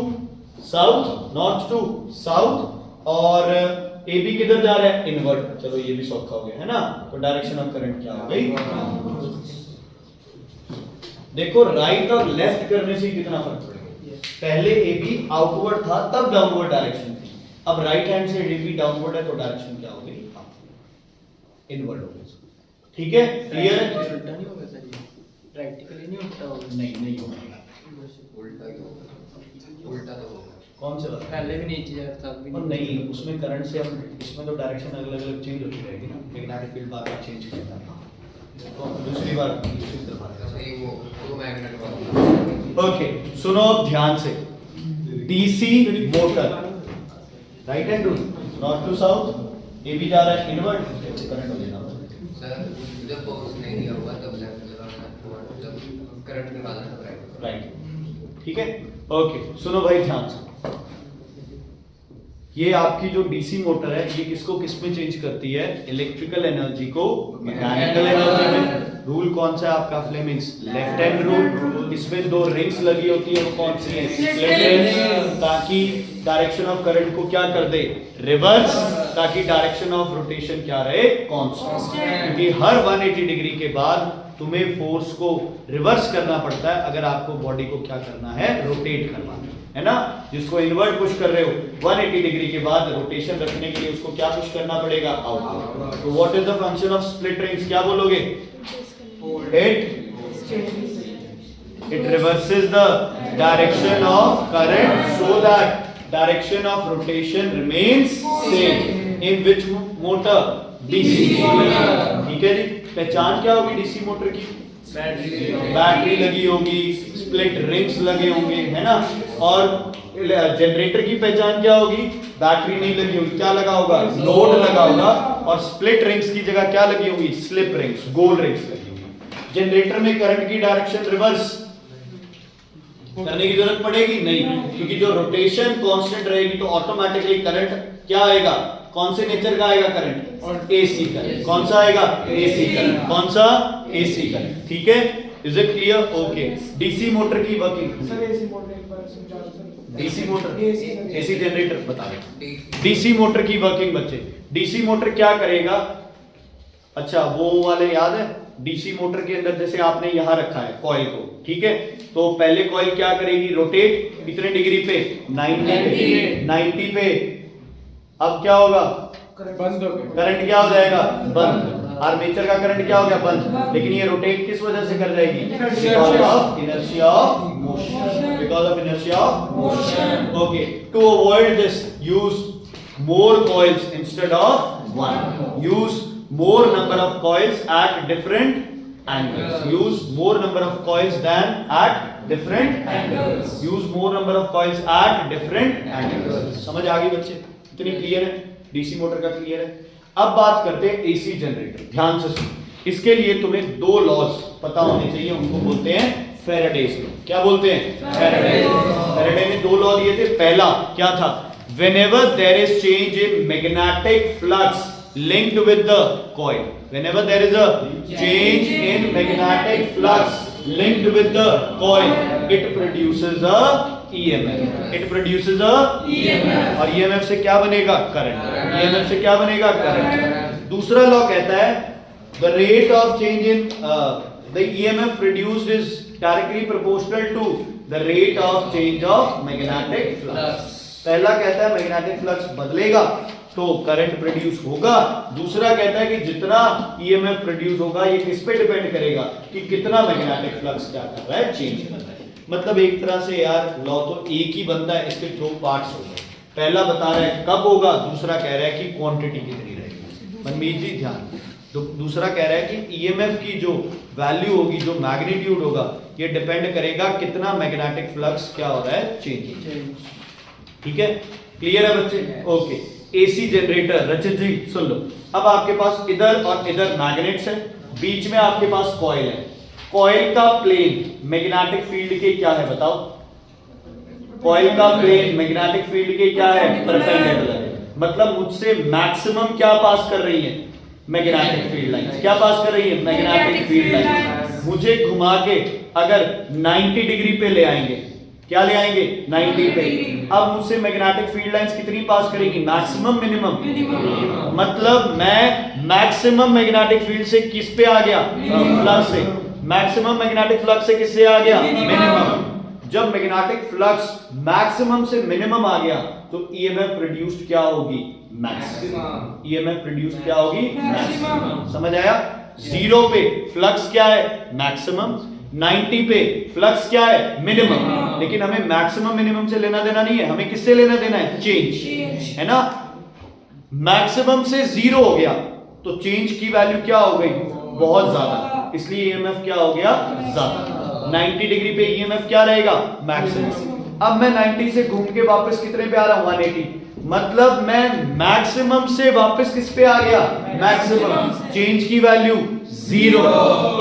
south, north to south, और ए बी किधर जा रहा है, इनवर्ड। चलो ये भी सौखा हो गया है ना, तो डायरेक्शन ऑफ करंट क्या हो गई। देखो राइट और लेफ्ट करने से कितना फर्क पड़ेगा, पहले ए बी आउटवर्ड था तब डाउनवर्ड डायरेक्शन थी, अब राइट हैंड से ए बी डाउनवर्ड है तो डायरेक्शन क्या हो गई, इनवर्ड हो गई। ठीक है, क्लियर है? उल्टा नहीं होगा सर, ये प्रैक्टिकली नहीं उल्टा होगा। नहीं होगा, उल्टा ही होगा, उल्टा तो होगा। कौन से वाला? पहले भी नीचे जाता था, अब भी और नहीं, उसमें करंट से हम, इसमें तो डायरेक्शन अलग अलग चेंज होती रहेगी ना, मैग्नेटिक फील्ड बार बार चेंज करता है, तो दूसरी बार दूसरी तरफ आ जाएगा। सही, वो मैग्नेट वाला। ओके, सुनो ध्यान से, DC motor right hand rule, north to south, A B जा रहा है इनवर्ड, करंट हो जाएगा। सर जब फोर्स नहीं दिया हुआ तब लेफ्ट लगाना, जब करंट निकालना तब राइट। राइट, ठीक है? ओके, सुनो भाई ध्यान से, ये आपकी जो डीसी मोटर है, ये किसको किस में चेंज करती है, इलेक्ट्रिकल एनर्जी को मैकेनिकल एनर्जी में। रूल कौन सा है आपका, फ्लेमिंग्स लेफ्ट हैंड रूल। इसमें दो रिंग्स लगी होती है, वो कौन सी है, स्प्लिट रिंग्स, ताकि डायरेक्शन ऑफ करंट को क्या कर दे, रिवर्स, ताकि डायरेक्शन ऑफ रोटेशन क्या रहे, कांस्टेंट। क्योंकि हर 180 डिग्री के बाद तुम्हें फोर्स को रिवर्स करना पड़ता है अगर आपको बॉडी को क्या करना है, रोटेट करना है ना। जिसको इनवर्ट पुश कर रहे हो 180 डिग्री के बाद रोटेशन रखने के लिए उसको क्या पुश करना पड़ेगा, आउटवर्ड। तो what is the function of split rings, क्या बोलोगे, it reverses the direction of current so that direction of rotation remains same in which motor, DC motor। ठीक है जी, पहचान क्या होगी डीसी मोटर की, बैटरी लगी होगी, स्प्लिट रिंग्स लगे होंगे, है ना। और जनरेटर की पहचान क्या होगी, बैटरी नहीं लगी होगी, क्या लगा होगा, लोड लगा होगा, और स्प्लिट रिंग्स की जगह क्या लगी होगी, स्लिप रिंग्स, गोल रिंग्स लगी होगी। जनरेटर में करंट की डायरेक्शन रिवर्स करने की जरूरत पड़ेगी नहीं, क्योंकि जो रोटेशन कांस्टेंट रहेगी तो ऑटोमेटिकली करंट क्या आएगा, कौन से नेचर का आएगा करंट, और एसी करंट। कौन सा आएगा, एसी करंट। कौन सा, एसी करंट। ठीक है, is it clear? Okay, DC motor की वर्किंग, सर एसी मोटर एक बार समझाओ sir. DC motor, AC generator बता रहे। DC डीसी मोटर की वर्किंग बच्चे, डीसी मोटर क्या करेगा, अच्छा वो वाले याद है, डीसी मोटर के अंदर जैसे आपने यहां रखा है कॉइल को, ठीक है, तो पहले कॉइल क्या करेगी, रोटेट कितने डिग्री पे, 90 पे। अब क्या होगा, बंद हो गया, करंट क्या हो जाएगा, बंद। आर्मेचर का करंट क्या हो गया, बंद। लेकिन ये रोटेट किस वजह से कर जाएगी, because of inertia of motion, because of inertia of motion. Okay, to avoid this use more coils instead of one. Use more number of coils at different angles. Use more number of coils than at different angles. Use more number of coils at different angles. समझ आ गई बच्चे? इतनी clear है? DC motor का clear है। अब बात करते हैं एसी जनरेटर। ध्यान से सुनो, इसके लिए तुम्हें दो लॉज पता होने चाहिए, उनको बोलते हैं फैराडेज लॉ। क्या बोलते हैं? फैराडे ने दो लॉ दिए थे। पहला क्या था? whenever there is change in magnetic flux linked with the coil, whenever there is a change in magnetic flux linked with the coil, it produces a EMF, it produces a EMF, और EMF से क्या बनेगा? Current. EMF से क्या बनेगा? Current. दूसरा law कहता है the rate of change in the EMF produced is directly proportional to the rate of change of magnetic flux। पहला कहता है मैग्नेटिक फ्लक्स बदलेगा तो करंट प्रोड्यूस होगा। दूसरा कहता है कि जितना ईएमएफ प्रोड्यूस होगा ये किस पे डिपेंड करेगा कि कितना मैग्नेटिक फ्लक्स क्या कर रहा है, चेंज कर रहा है। मतलब एक तरह से यार लॉ तो एक ही बनता है, इसके दो पार्ट्स हो गए। पहला बता रहा है कब होगा, दूसरा कह रहा है कि क्वांटिटी कितनी रहेगी। मनमीत जी ध्यान, तो दूसरा कह रहा है कि ईएमएफ की जो वैल्यू होगी, जो मैग्नीट्यूड होगा, ये डिपेंड करेगा कितना मैग्नेटिक फ्लक्स क्या हो रहा है, चेंज। ठीक है, क्लियर है बच्चे? ओके। एसी जनरेटर, रचित जी सुन लो। अब आपके पास इधर और इधर मैग्नेट्स है, बीच में आपके पास कॉइल है। कॉइल का प्लेन मैग्नेटिक फील्ड के क्या है बताओ? कॉइल का प्लेन मैग्नेटिक फील्ड के क्या है? परपेंडिकुलर है। मतलब मुझसे मैक्सिमम क्या पास कर रही है? Magnetic field line. क्या पास कर रही है? Magnetic field line. मुझे घुमा के अगर 90 डिग्री पे ले आएंगे, क्या ले आएंगे? 90 पे। अब मुझसे मैग्नेटिक फील्ड लाइंस कितनी पास करेगी? Maximum, minimum. मतलब मैं मैक्सिमम मैग्नेटिक फील्ड से किस पे आ गया? फ्लक्स से। मैक्सिमम मैग्नेटिक फ्लक्स से किससे आ गया? मिनिमम। जब मैग्नेटिक फ्लक्स मैक्सिमम से मिनिमम आ गया तो ईएमएफ प्रोड्यूस्ड क्या होगी? मैक्सिमम। ईएमएफ प्रोड्यूस्ड क्या होगी? मैक्सिमम। समझ आया? 0 पे फ्लक्स क्या है? मैक्सिमम। 90 पे फ्लक्स क्या है? मिनिमम। लेकिन हमें मैक्सिमम मिनिमम से लेना देना नहीं है, हमें किससे लेना देना है? चेंज, है ना? मैक्सिमम से 0 हो गया तो चेंज की वैल्यू क्या हो गई? बहुत ज्यादा, इसलिए ईएमएफ क्या हो गया? ज्यादा। 90 डिग्री पे ईएमएफ क्या रहेगा? मैक्सिमम। अब मैं 90 से घूम के वापस कितने पे आ रहा हूं? 180। मतलब मैं मैक्सिमम से वापस किस पे आ गया? मैक्सिमम। चेंज की वैल्यू 0,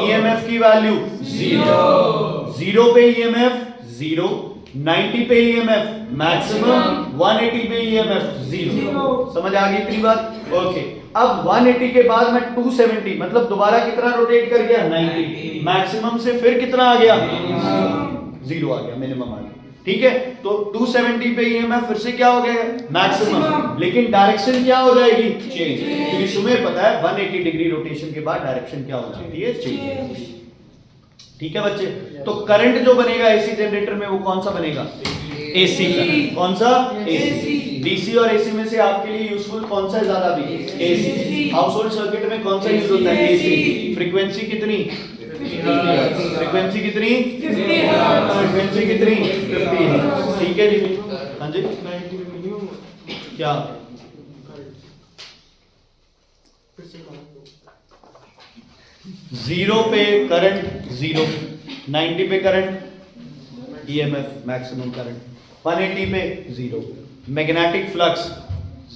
ईएमएफ की वैल्यू 0 पे ईएमएफ 0, 90 पे ईएमएफ मैक्सिमम, 180 पे ईएमएफ 0। समझ आ गई इतनी बात? ओके। अब 180 के बाद मैं 270, मतलब दोबारा कितना रोटेट कर गया? 90। मैक्सिमम से फिर कितना आ गया? 0 आ गया, मिनिमम आ गया। ठीक है, तो 270 पे ईएमएफ फिर से क्या हो गया? मैक्सिमम। लेकिन डायरेक्शन क्या हो जाएगी? चेंज। क्योंकि तुम्हें पता है 180 डिग्री रोटेशन के बाद डायरेक्शन क्या हो जाती है? चेंज। ठीक है बच्चे? तो करंट जो बनेगा एसी जनरेटर में वो कौन सा बनेगा? AC current. कौन सा? एसी। डीसी और एसी में से आपके लिए यूजफुल कौन सा है ज्यादा भी? एसी। हाउस होल्ड सर्किट में कौन सा यूज होता है? एसी। फ्रीक्वेंसी कितनी? फ्रीक्वेंसी कितनी? 50। फ्रीक्वेंसी कितनी? 50। ठीक है जी। हाँ जी, क्या? जीरो पे करंट 0, 90 पे करंट ईएमएफ मैक्सिमम करंट, 180 पे 0। मैग्नेटिक फ्लक्स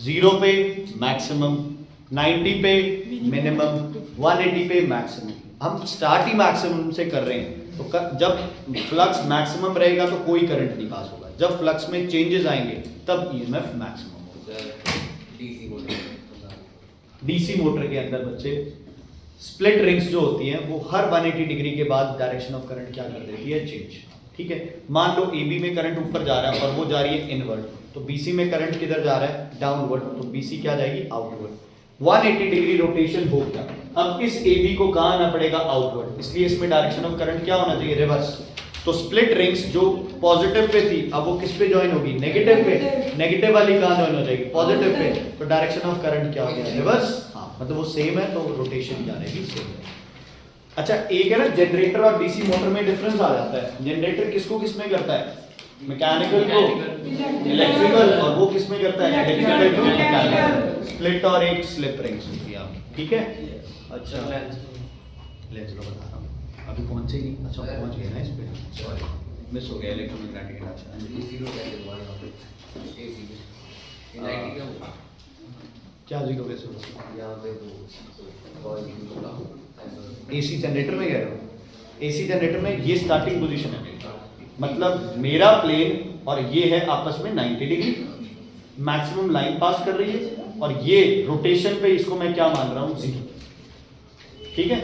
0 पे मैक्सिमम, 90 पे मिनिमम, 180 पे मैक्सिमम। हम स्टार्ट ही मैक्सिमम से कर रहे हैं, तो जब फ्लक्स मैक्सिमम रहेगा तो कोई करंट नहीं पास होगा। जब फ्लक्स में चेंजेस आएंगे तब ईएमएफ मैक्सिमम होगा। डीसी मोटर के अंदर बच्चे स्प्लिट रिंग्स जो होती हैं वो हर 180 डिग्री के बाद डायरेक्शन ऑफ करंट क्या कर देती है? चेंज। ठीक है, मान लो AB में करंट ऊपर जा रहा है और वो जा रही है इनवर्ड, तो BC में करंट किधर जा रहा है? डाउनवर्ड, तो BC क्या जाएगी? आउटवर्ड। 180 डिग्री रोटेशन हो गया। अब इस AB को कहाँ आना पड़ेगा? आउटवर्ड, इसलिए इसमें डायरेक्शन ऑफ करंट क्या होना चाहिए? रिवर्स। तो स्प्लिट रिंग्स जो पॉजिटिव पे थी अब वो किस पे ज्वाइन होगी? नेगेटिव पे। नेगेटिव वाली कहाँ ज्वाइन हो जाएगी? Positive pay. तो डायरेक्शन ऑफ करंट क्या हो गया? रिवर्स। हाँ, मतलब वो सेम है तो रोटेशन क्या रहेगी? सेम है। अच्छा, एक है ना जनरेटर और डीसी मोटर में डिफरेंस आ जाता है। जनरेटर किसको किस में करता है? मैकेनिकल को इलेक्ट्रिकल, और वो किस में करता है? इलेक्ट्रिकल को मैकेनिकल। स्प्लिट और एक स्लिप रिंग्स होती है। ठीक है, अच्छा लेंस लो बता रहा हूँ, अभी पहुंचे ही नहीं। अच्छा पहुंच गए ना, इस पे सॉरी मिस हो गया इलेक्ट्रोमैग्नेटिक। अच्छा जीरो कैसे हुआ यहाँ पे? एसी में 90 क्या हुआ? क्या जीरो कैसे होगा? यहाँ पे तो कॉइल एसी जनरेटर में कह रहे हो? एसी जनरेटर में ये स्टार्टिंग पोजीशन है, मतलब मेरा प्लेन और ये है आपस में 90 डिग्री, मैक्सिमम लाइन पास कर रही है, और ये रोटेशन पे इसको मैं क्या मान रहा हूँ? जीरो। ठीक है,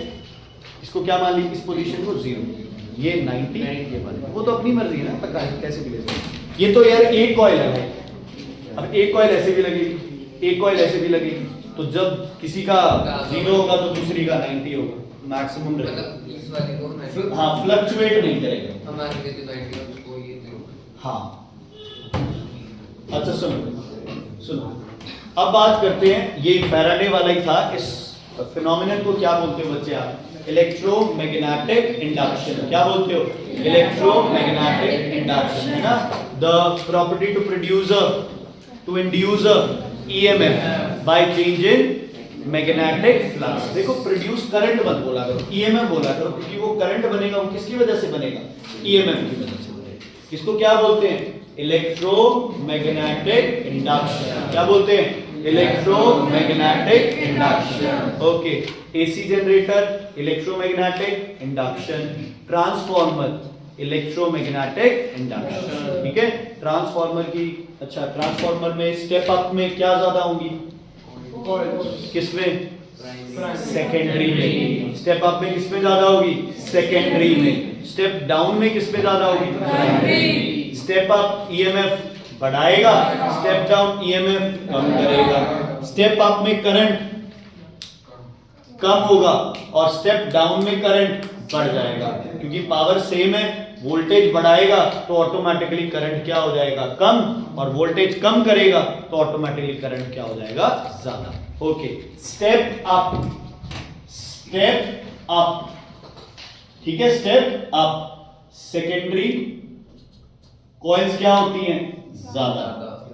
इसको क्या मान ली? इस पोजीशन को जीरो, ये 90, वो तो अपनी मर्जी है ना, पता है कैसे भी ले सकते। ये तो यार एक कॉइल है भाई, अब एक कॉइल ऐसे भी लगेगी, एक कॉइल ऐसे भी लगेगी, तो जब किसी का जीरो होगा तो दूसरी का 90 होगा, मैक्सिमम रहेगा। मतलब इस वाले को मैं हाँ, फ्लक्चुएट नहीं करेगा। हमारे लिए तो 90 और उसको ये 0। हाँ, अच्छा सुनो, अब बात करते हैं, ये फैराडे वाला ही था। इस फिनोमिनन को क्या बोलते हो बच्चे आप? Electromagnetic induction. क्या बोलते हो? इलेक्ट्रोमैग्नेटिक इंडक्शन, है ना? The property to produce to induce EMF by change in magnetic flux. देखो, प्रोड्यूस करंट मत बोला करो, EMF बोला करो, क्योंकि वो करंट बनेगा वो किसकी वजह से बनेगा? EMF की वजह से बनेगा। इसको क्या बोलते हैं? Electromagnetic induction. क्या बोलते हैं? Electromagnetic induction. Okay, AC generator electromagnetic induction, transformer electromagnetic induction. ठीक है, ट्रांसफार्मर की, अच्छा ट्रांसफार्मर में स्टेप अप में क्या ज्यादा होंगी? किसमें? सेकेंडरी में। स्टेप अप में किसमें ज्यादा होगी? सेकेंडरी में। स्टेप डाउन में किसमें ज्यादा होगी? प्राइमरी। स्टेप अप EMF बढ़ाएगा, स्टेप डाउन EMF कम करेगा। स्टेप अप में करंट कम होगा और स्टेप डाउन में करंट बढ़ जाएगा, क्योंकि पावर सेम है। वोल्टेज बढ़ाएगा तो ऑटोमेटिकली करंट क्या हो जाएगा? कम, और वोल्टेज कम करेगा तो ऑटोमेटिकली करंट क्या हो जाएगा? ज्यादा। Okay, step up, step up, ठीक है, स्टेप अप। सेकेंडरी कॉइल्स क्या होती हैं? ज्यादा,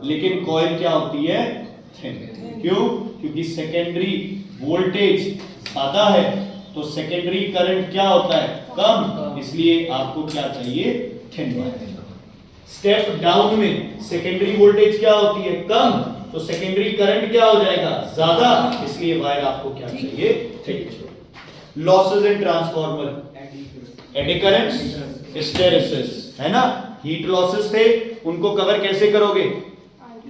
लेकिन कॉइल क्या होती है? थिन। क्यों? क्योंकि सेकेंडरी वोल्टेज ज्यादा है तो सेकेंडरी करंट क्या होता है? कम, इसलिए आपको क्या चाहिए? Thin wire. स्टेप डाउन में सेकेंडरी वोल्टेज क्या होती है? कम, तो सेकेंडरी करंट क्या हो जाएगा? ज्यादा, इसलिए वायर आपको क्या चाहिए? Thin. Losses in transformer, eddy currents, hysteresis, है ना? हीट लॉसेस थे, उनको कवर कैसे करोगे?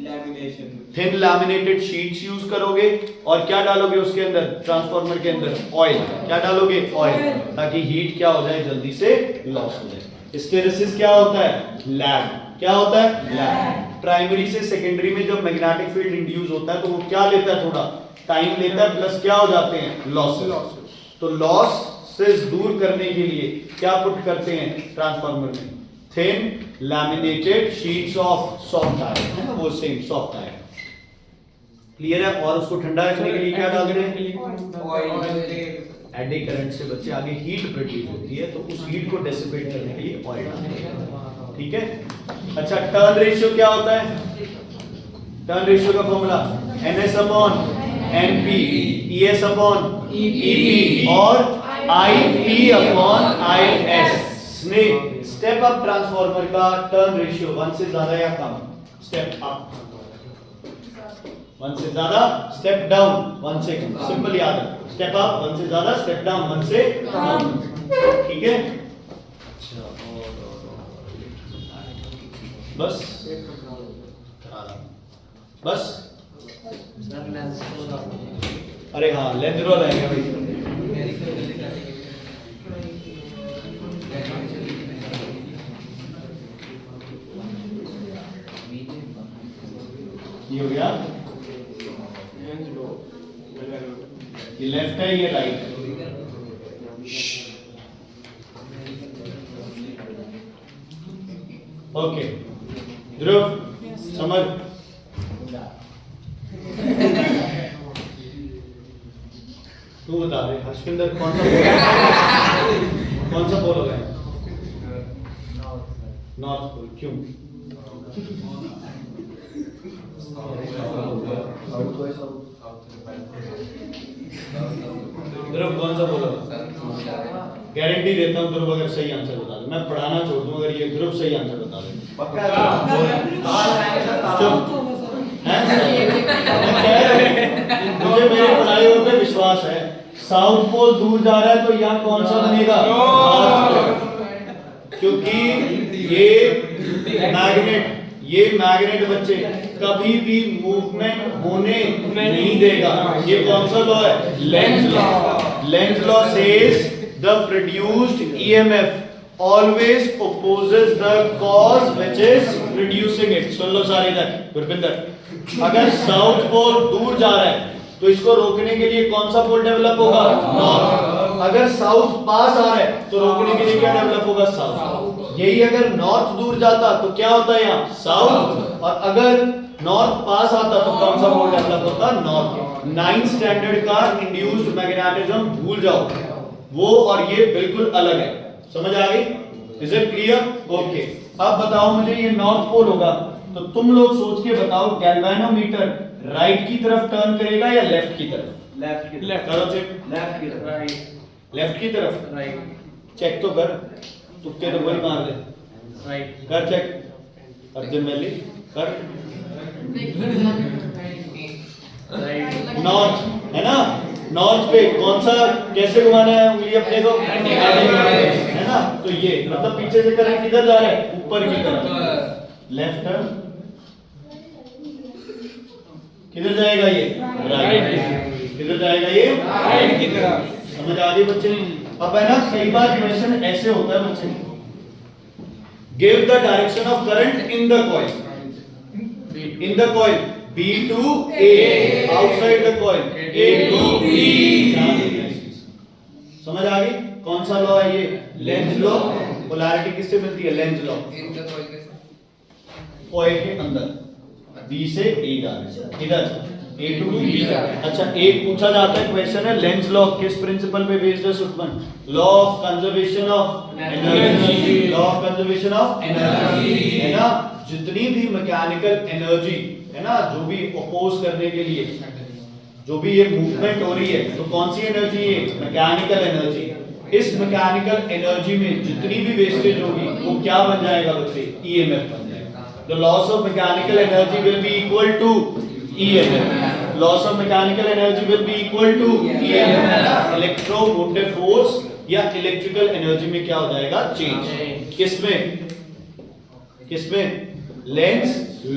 Lamination, thin laminated sheets use करोगे, और क्या डालोगे उसके अंदर? ट्रांसफार्मर के अंदर ऑयल। क्या डालोगे? ऑयल, ताकि हीट क्या हो जाए? जल्दी से लॉस हो जाए। हिस्टेरेसिस क्या होता है? लैग। क्या होता है? लैग। प्राइमरी से सेकेंडरी में जब मैग्नेटिक फील्ड इंड्यूस होता है तो वो क्या लेता है? थोड़ा टाइम लेता है, प्लस क्या हो जाते हैं? लॉसेस। तो लॉसेस दूर करने के लिए क्या पुट करते हैं ट्रांसफार्मर में? Thin laminated sheets of soft iron, है ना? वो सेम सॉफ्ट आयरन। क्लियर है? और उसको ठंडा रखने के लिए क्या डालते हैं? ऑयल। एडी करंट से बच्चे आगे हीट प्रोड्यूस होती है, तो उस हीट को डिसिपेट करने के लिए ऑयल डालते हैं। ठीक है, अच्छा टर्न रेशियो क्या होता है? टर्न रेशियो का formula NS upon NP, ES upon EP और IP अपॉन IS। में स्टेप अप ट्रांसफार्मर का टर्न रेशियो 1 से ज्यादा या कम? स्टेप अप 1 से ज्यादा, स्टेप डाउन 1 से कम। सिंपल याद है, स्टेप अप 1 से ज्यादा, स्टेप डाउन 1 से कम। ठीक है, बस बस। अरे हाँ, लेंथ रोल आएगा भाई। ये हो गया, ये लेफ्ट है, ये राइट है। ओके ध्रुव, समझ। तू बता दे हर्षविंदर, कौन सा पोल होगा? North pole. क्यों? ध्रुव कौन सा बोला? गारंटी देता हूँ ध्रुव अगर सही आंसर बता दे, मैं पढ़ाना छोड़ दूं अगर ये ध्रुव सही आंसर बता दे। पक्का? साउथ पोल दूर जा रहा है तो यहाँ कौन सा बनेगा? क्योंकि ये मैग्नेट बच्चे कभी भी मूवमेंट होने नहीं देगा। ये कौन सा लॉ है? Lenz law. Lenz law says the produced EMF always opposes the cause which is reducing it। सुन लो सारे इधर, गुरविंदर, अगर साउथ पोल दूर जा रहा है तो इसको रोकने के लिए कौन सा पोल डेवलप होगा? नॉर्थ। अगर साउथ पास आ रहा है तो रोकने के लिए क्या डेवलप होगा? साउथ। यही अगर नॉर्थ दूर जाता तो क्या होता है यहाँ? साउथ। और अगर नॉर्थ पास आता तो कौन सा पोल डेवलप होता? नॉर्थ। 9th स्टैंडर्ड का इंड्यूस्ड मैग्नेटिज्म भूल जाओ, वो और ये बिल्कुल अलग है। समझ आ गई? Is it clear? ओके, अब बताओ मुझे, ये नॉर्थ पोल होगा तो तुम लोग सोच के बताओ गैल्वेनोमीटर राइट की तरफ टर्न करेगा या लेफ्ट की तरफ? लेफ्ट की Left. करो चेक। लेफ्ट की राइट लेफ्ट की तरफ राइट चेक तो कर, तुक्के तो वही मार दे। राइट कर चेक अर्जुन वैली कर। राइट नॉर्थ है ना? नॉर्थ पे कौन सा, कैसे घुमाना है उंगली अपने को? है ना? तो ये मतलब पीछे से करंट किधर जा रहा है? ऊपर की तरफ। लेफ्ट टर्न किधर जाएगा? ये राइट। किधर जाएगा? ये राइट की तरफ। समझ आ गई बच्चे? अब है ना, कई बार क्वेश्चन ऐसे होता है बच्चे, give the direction of current in the coil. In the coil B to A, outside the coil A to B। समझ आ गई? कौन सा लॉ है ये? Lenz law. पोलैरिटी किससे मिलती है? Lenz law. In the coil के कॉइल के अंदर B से A जा रहा है, इधर A to B जा रहा है। अच्छा, एक पूछा जाता है क्वेश्चन है, लेंज लॉ किस प्रिंसिपल पे बेस्ड है सुटमन? Law of conservation of energy. Law of conservation of energy है ना? जितनी भी मैकेनिकल एनर्जी है ना, जो भी अपोज करने के लिए जो भी ये मूवमेंट हो रही है, तो कौन सी एनर्जी है? Mechanical energy. इस मैकेनिकल एनर्जी में जितनी भी वेस्टेज होगी वो क्या बन जाएगा बच्चे? ईएमएफ बन जाएगा। The loss of mechanical energy will be equal to EMF. Loss of mechanical energy will be equal to EMF. Electromotive force या इलेक्ट्रिकल एनर्जी में क्या हो जाएगा? चेंज। किसमें? किसमें? लेंज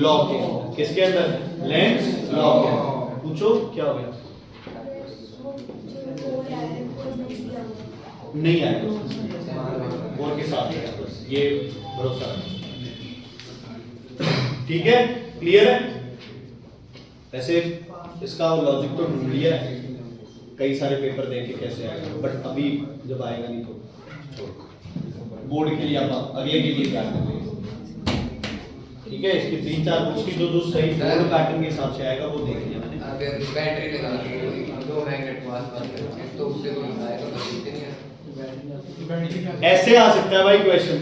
लॉ के। किसके अंदर? लेंज लॉ के। पूछो क्या हो गया? नहीं आएगा, और के साथ है, बस ये भरोसा है। ठीक है, क्लियर है? वैसे इसका लॉजिक तो ढूंढ लिया है, कई सारे पेपर देखे कैसे आएगा, बट अभी जब आएगा नहीं तो छोड़, बोर्ड के लिए आप अगले के लिए क्या करेंगे? ठीक है, इसके 3-4 बुक्स की जो सही बोर्ड पैटर्न के हिसाब से आएगा वो देख लिया मैंने। अगर बैटरी लगा दी दो मैग्नेट पास करके तो उससे कोई आएगा तो दिखते नहीं है। ऐसे आ सकता है भाई क्वेश्चन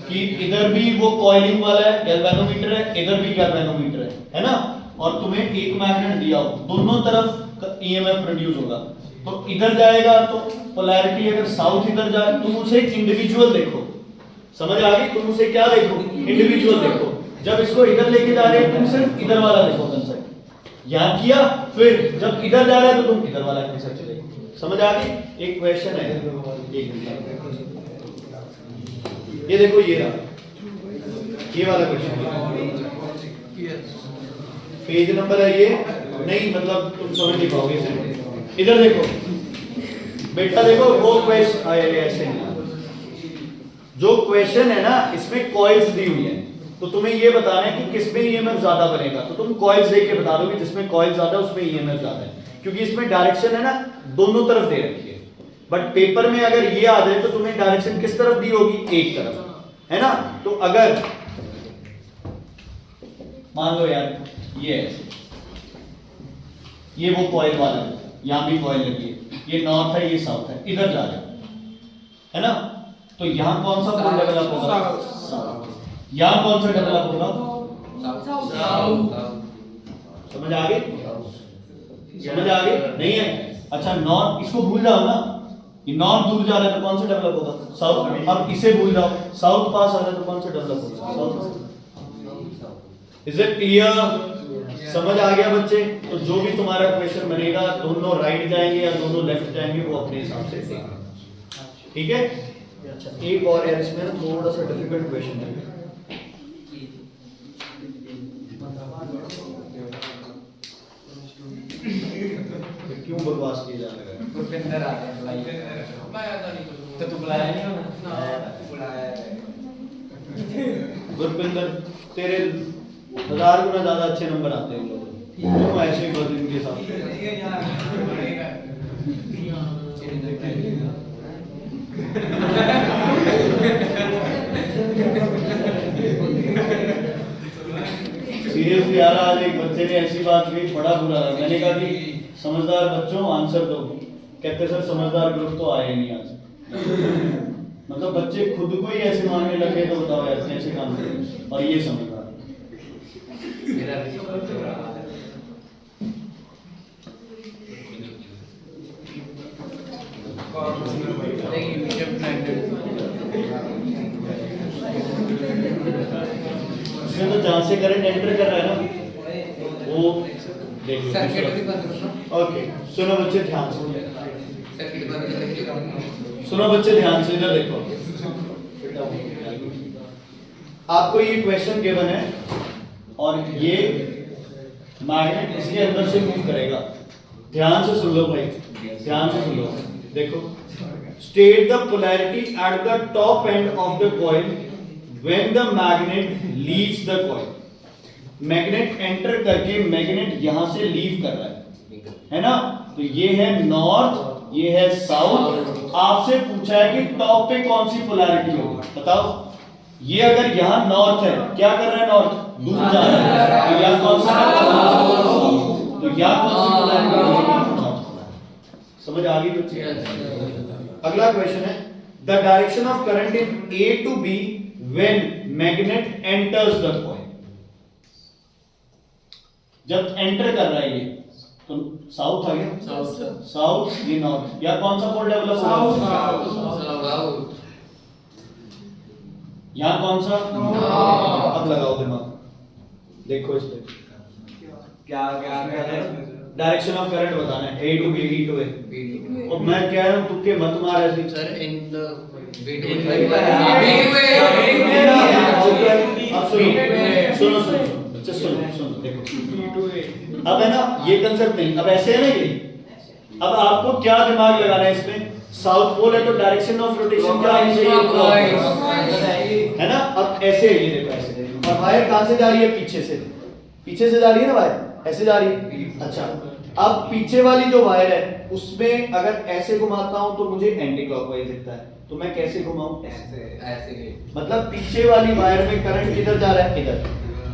कि इधर भी वो कॉइलिंग वाला है, गैल्वेनोमीटर है, इधर भी गैल्वेनोमीटर है ना? और तुम्हें एक मैग्नेट दिया हो, दोनों तरफ ईएमएफ प्रोड्यूस होगा, तो इधर जाएगा तो पोलैरिटी अगर साउथ इधर जाए, तुम उसे इंडिविजुअल देखो। समझ आ गई? तुम उसे क्या देखो? इंडिविजुअल देखो। जब इसको इधर लेके जा रहे हो तुम सिर्फ इधर वाला देखो कंसेप्ट, यहाँ किया, फिर जब इधर जा रहा है तो तुम इधर वाला कंसेप्ट देखो। समझ आ गई? एक क्वेश्चन है, एक ये देखो, ये रहा, ये वाला क्वेश्चन, पेज नंबर है ये, नहीं मतलब तुम समझ नहीं पाओगे इसे। इधर देखो बेटा, देखो वो क्वेश्चन ऐसे जो क्वेश्चन है ना, इसमें कॉइल्स दी हुई है, तो तुम्हें ये बताना है कि किसमें ईएमएफ ज्यादा बनेगा, तो तुम कॉइल्स देख के बता दोगे जिसमें कॉइल ज्यादा उसमें ईएमएफ ज्यादा है, क्योंकि इसमें डायरेक्शन है ना दोनों तरफ दे रखी है। बट पेपर में अगर ये आ जाए तो तुम्हें डायरेक्शन किस तरफ दी होगी? एक तरफ, है ना? तो अगर मान लो यार ये वो कॉइल वाला है, यहां भी कॉइल लगी है, ये नॉर्थ है, ये साउथ है, इधर जा रहा है ना? तो यहां कौन सा पोल डेवलप होगा? यहां कौन सा डेवलप होगा? समझ आ गई? समझ आ गई? नहीं है? अच्छा, नॉर्थ, इसको भूल जाओ ना, ये नॉर्थ दूर जा रहा है तो कौन सा डेवलप होगा? साउथ। अब इसे भूल जाओ, साउथ पास आ रहा है तो कौन सा डेवलप होगा? साउथ। Is it clear? समझ आ गया बच्चे? तो जो भी तुम्हारा क्वेश्चन बनेगा, दोनों राइट जाएंगे या दोनों लेफ्ट जाएंगे, वो अपने हिसाब से देखना। ठीक है? अच्छा, एक और है इसमें थोड़ा सा डिफिकल्ट क्वेश्चन है। क्यों बकवास किए जा रहे हैं? गुरपिंदर आ गया बुलाइए। तो तू बुलाया नहीं होना? बुलाया है। गुरपिंदर, तेरे 1000 गुना ज्यादा अच्छे नंबर आते हैं इन लोगों को, तुम ऐसे ही बस इनके साथ। सीरियसली यार, आज एक बच्चे ने ऐसी बात कही, बड़ा बुरा लगा। मैंने कहा कि समझदार बच्चों आंसर दो। कहते सर समझदार ग्रुप तो आए नहीं आज। मतलब बच्चे खुद को ही ऐसे मानने लगे, तो बताओ ऐसे ऐसे काम करें। और ये समझदार मेरा भी हो रहा है। नहीं मीडियम ब्लेंडेड। इसमें तो जहाँ से करंट एंटर कर रहा है ना, वो देख लो। सर्किट भी बंद करना। ओके, सुनो बच्चे ध्यान से, सर्किट बंद करके सुनो बच्चे ध्यान से, इधर देखो। आपको ये क्वेश्चन गिवन है और ये मैग्नेट इसके अंदर से मूव करेगा। ध्यान से सुन लो भाई, ध्यान से सुन लो। देखो, state the polarity at the top end of the coil when the magnet leaves the coil. Magnet enter करके मैग्नेट यहां से लीव कर रहा है ना? तो ये है नॉर्थ, ये है साउथ। आपसे पूछा है कि टॉप पे कौन सी पोलैरिटी होगी, बताओ। ये अगर यहाँ नॉर्थ है, क्या कर रहा है नॉर्थ? दूर जा रहा है। तो यहाँ कौन सा, तो यहाँ कौन सी पोलैरिटी होगी? समझ आ गई बच्चे? अगला क्वेश्चन है, the direction of current in A to B when magnet enters the coil. जब एंटर कर रहा है ये, तो साउथ आ गया, साउथ, ये नॉर्थ। या कौन सा पोल डेवलप होगा? यहाँ कौन सा? अब लगाओ दिमाग, देखो इस पे क्या क्या क्या डायरेक्शन ऑफ करंट बताना है, ए टू बी, बी टू ए। और मैं कह रहा हूँ तुक्के मत मार ऐसे। सर इन द अब सुनो सुनो सुनो बच्चे, सुनो सुनो देखो। अब है ना ये कंसेप्ट नहीं, अब ऐसे है ना ये। अब आपको क्या दिमाग लगाना है इसमें? साउथ पोल है तो डायरेक्शन ऑफ रोटेशन क्या होनी चाहिए? है ना? अब ऐसे ये देखो, ऐसे। और वायर कहां से जा रही है? पीछे से, पीछे से जा रही है ना वायर, ऐसे जा रही है। अच्छा, अब पीछे वाली जो वायर है उसमें अगर ऐसे घुमाता हूं तो मुझे एंटी क्लॉकवाइज दिखता है। तो मैं कैसे घुमाऊं? ऐसे। मतलब पीछे वाली वायर में करंट किधर जा रहा है? इधर,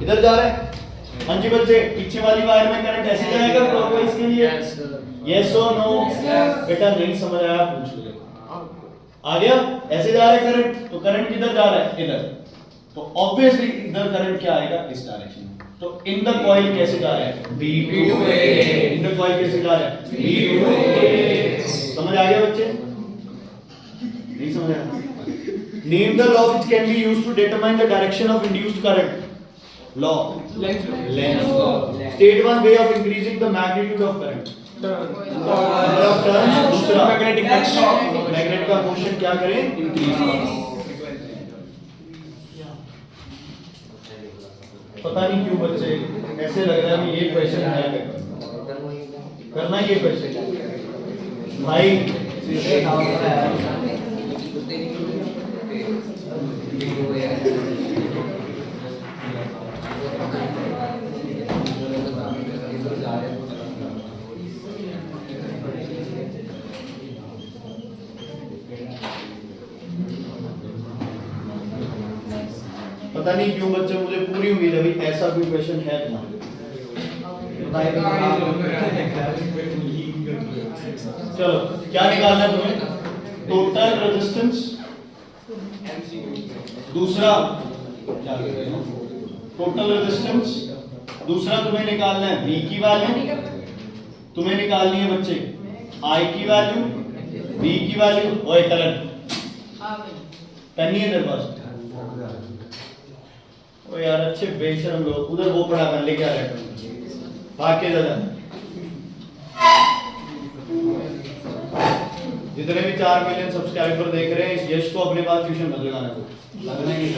इधर जा रहा है। हाँ जी बच्चे, पीछे वाली वायर में करंट ऐसे जाएगा क्लॉकवाइज के लिए? यस और नो? बेटा नहीं समझ आया, पूछ लो। आ गया? ऐसे जा रहा है करंट, तो करंट किधर जा रहा है? इधर। तो ऑब्वियसली इधर करंट क्या आएगा? इस डायरेक्शन में। तो इन द कॉइल कैसे जा रहा है? B to A. In the coil कैसे जा रहा है? B to A. समझ आ गया बच्चे? नहीं समझ आया? Name the law which can be used to determine the direction of induced current. Law, Lenz law. State one way of increasing the magnitude of current. Number of turns. दूसरा magnet का motion क्या करें? Increase. पता नहीं क्यों बच्चे ऐसे लग रहा है कि ये क्वेश्चन है, करना ये क्वेश्चन भाई। पता नहीं क्यों बच्चे, मुझे पूरी उम्मीद है भाई ऐसा कोई क्वेश्चन है चलो क्या निकालना है तुम्हें? Total resistance. दूसरा टोटल रेजिस्टेंस। दूसरा तुम्हें निकालना है V की वैल्यू। तुम्हें निकालनी है बच्चे I की वैल्यू, V की वैल्यू और करंट। पेन नहीं है तेरे पास? ओ यार अच्छे बेशरम लोग उधर वो पढ़ा कर लेके आ रहे हैं भाग के दादा। जितने भी 4 मिलियन सब्सक्राइबर देख रहे हैं इस यश को अपने पास ट्यूशन मत लगाना को लगना ही नहीं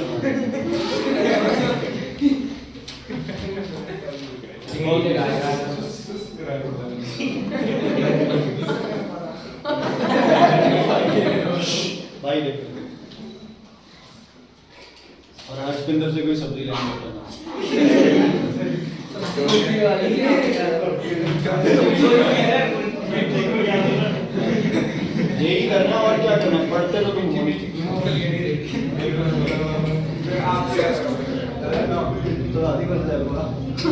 भाई देखो और हर्षपिंदर से कोई सब्जी लेने मत जाना। यही करना और क्या करना पढ़ते तो तुम होनी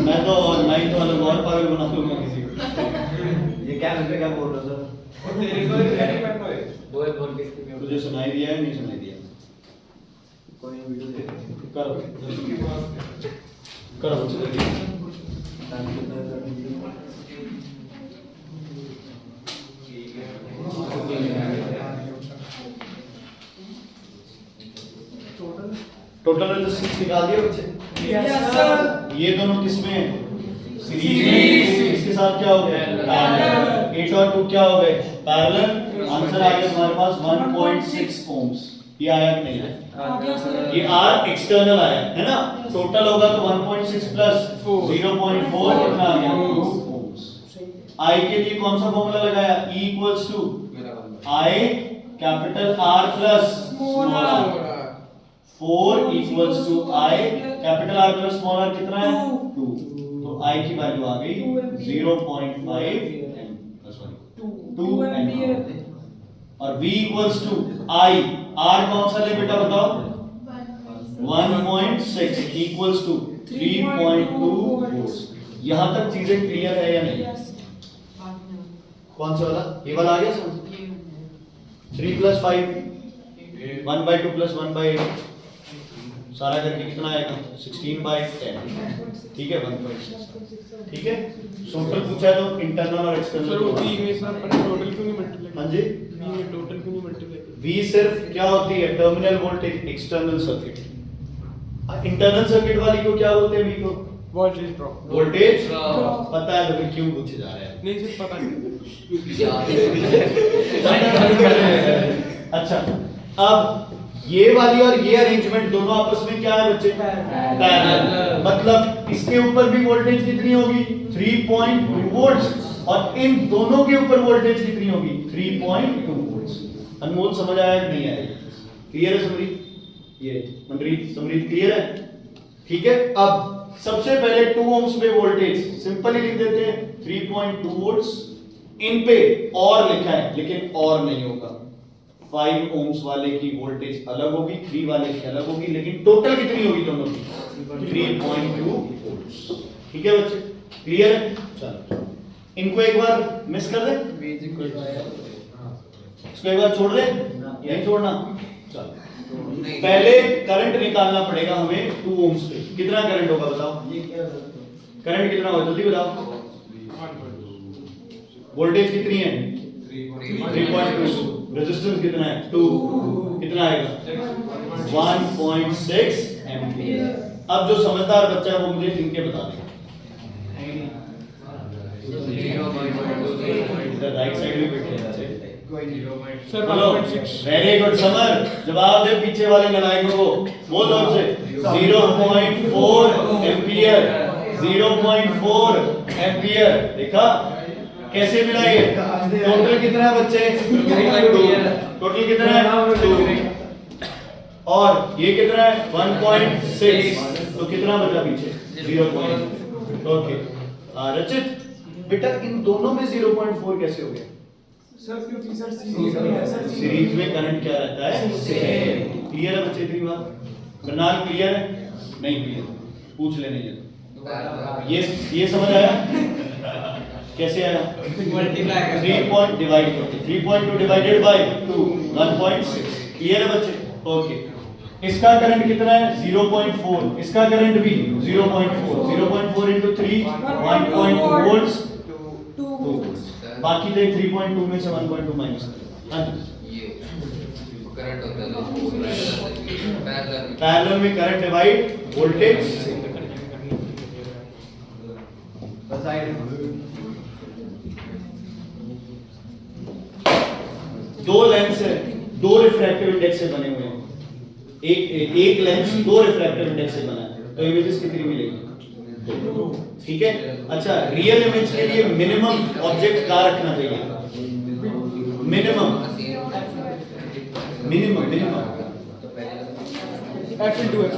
मैं तो 9th वालों को और पागल बना दूंगा किसी को। ये क्या बोल रहा सर? तुझे सुनाई दिया है नहीं सुनाई दिया? कोई वीडियो दे करो करो टोटल रेजिस्टेंस निकाल दिया बच्चे? Yes sir. ये दोनों किसमें है? सीरीज में। इसके साथ क्या हो गया? पैरेलल। 8 और 2 क्या हो गए? पैरेलल। आंसर आ गया हमारे पास 1.6 ओम्स। ये आया कि नहीं आया? ये आर एक्सटर्नल आया है ना? टोटल होगा तो 1.6 प्लस 0.4 कितना आ गया? 2 ओम्स। आई के लिए कौन सा फॉर्मूला लगाया? E equals to I capital R plus small r। 4 equals to I capital R plus small r कितना है? 2। तो I की वैल्यू आ गई 0.5 2 एम्पियर। और V equals to I R कौन सा ले बेटा बताओ? 1.6 इक्वल्स टू 3.2 वोल्ट्स। यहां तक चीजें क्लियर है या नहीं? कौन सा वाला? ये वाला आ गया समझ? 3 प्लस 5 1/2 प्लस 1/8 सारा करके कितना आएगा? 16/10। ठीक है 1.6। ठीक है टोटल पूछा है तो इंटरनल और एक्सटर्नल। सर वो V में सर अपन टोटल क्यों नहीं मल्टीप्लाई? हां जी V में टोटल क्यों नहीं मल्टीप्लाई? V सिर्फ क्या होती है? Terminal voltage external circuit. Internal circuit वाली को क्या बोलते हैं? V को वोल्टेज ड्रॉप। वोल्टेज पता है तो फिर क्यों पूछे जा रहे हैं? नहीं सर पता नहीं। अच्छा अब ये वाली और ये अरेंजमेंट दोनों आपस में क्या है बच्चे? पैरेलल। मतलब इसके ऊपर भी वोल्टेज कितनी होगी? 3.2 वोल्ट्स और इन दोनों के ऊपर वोल्टेज कितनी होगी? 3.2 वोल्ट्स। अनमोल समझ आया कि नहीं आया? क्लियर है समरीत? ये मनरीत समरीत क्लियर है? ठीक है अब सबसे पहले 2 ओम्स पे वोल्टेज सिंपली लिख देते हैं 3.2 वोल्ट्स। इन पे और लिखा है लेकिन और नहीं होगा। 5 ओम्स वाले की वोल्टेज अलग होगी, 3 वाले की अलग होगी, लेकिन टोटल कितनी होगी दोनों की? 3.2 वोल्ट्स। ठीक है बच्चे क्लियर है? चलो इनको एक बार मिस कर दे, इसको एक बार छोड़ दे, नहीं छोड़ना। चलो पहले करंट निकालना पड़ेगा हमें 2 ओम्स पे। कितना करंट होगा बताओ? करंट कितना होगा जल्दी बताओ? वोल्टेज कितनी है? 3.2। रेजिस्टेंस कितना है? 2। कितना आएगा? 1.6 एम्पीयर। अब जो समझदार बच्चा है वो मुझे इनके बता देगा। इधर राइट साइड में बैठे हैं बच्चे। सर बोलो 1.6। Very good summer. जवाब दे पीछे वाले नालायकों को। बोल जोर से 0.4 एम्पीयर। 0.4 एम्पीयर। देखा कैसे मिला ये? टोटल कितना है बच्चे? टोटल कितना है? 2 और ये कितना है? 1.6। तो कितना बचा पीछे? 0. ओके रचित बेटा इन दोनों में 0.4 कैसे हो गया? सर क्योंकि सर सीरीज में है सर। सीरीज में करंट क्या रहता है? सेम। क्लियर है बच्चे? इतनी बात करनाल क्लियर है? नहीं क्लियर पूछ लेने ये समझ आया? कैसे आया? मल्टीप्लाई 3 पॉइंट डिवाइड करते 3.2 डिवाइडेड बाय 2 1.6। क्लियर है बच्चे? ओके इसका करंट कितना है? 0.4। इसका करंट भी 0.4। 0.4 into 3 1.2 वोल्ट्स 2 वोल्ट्स। बाकी थे 3.2 में से 1.2 माइनस कर। हां जी करंट होता है तो पैरेलल पैरेलल में करंट डिवाइड वोल्टेज। दो लेंस है, दो रिफ्रैक्टिव इंडेक्स से बने हुए हैं। एक लेंस दो रिफ्रैक्टिव इंडेक्स से बना है, तो इमेजेस कितनी मिलेगी? ठीक है। अच्छा, रियल इमेज के लिए मिनिमम ऑब्जेक्ट क्या रखना चाहिए? Minimum minimum minimum F into F.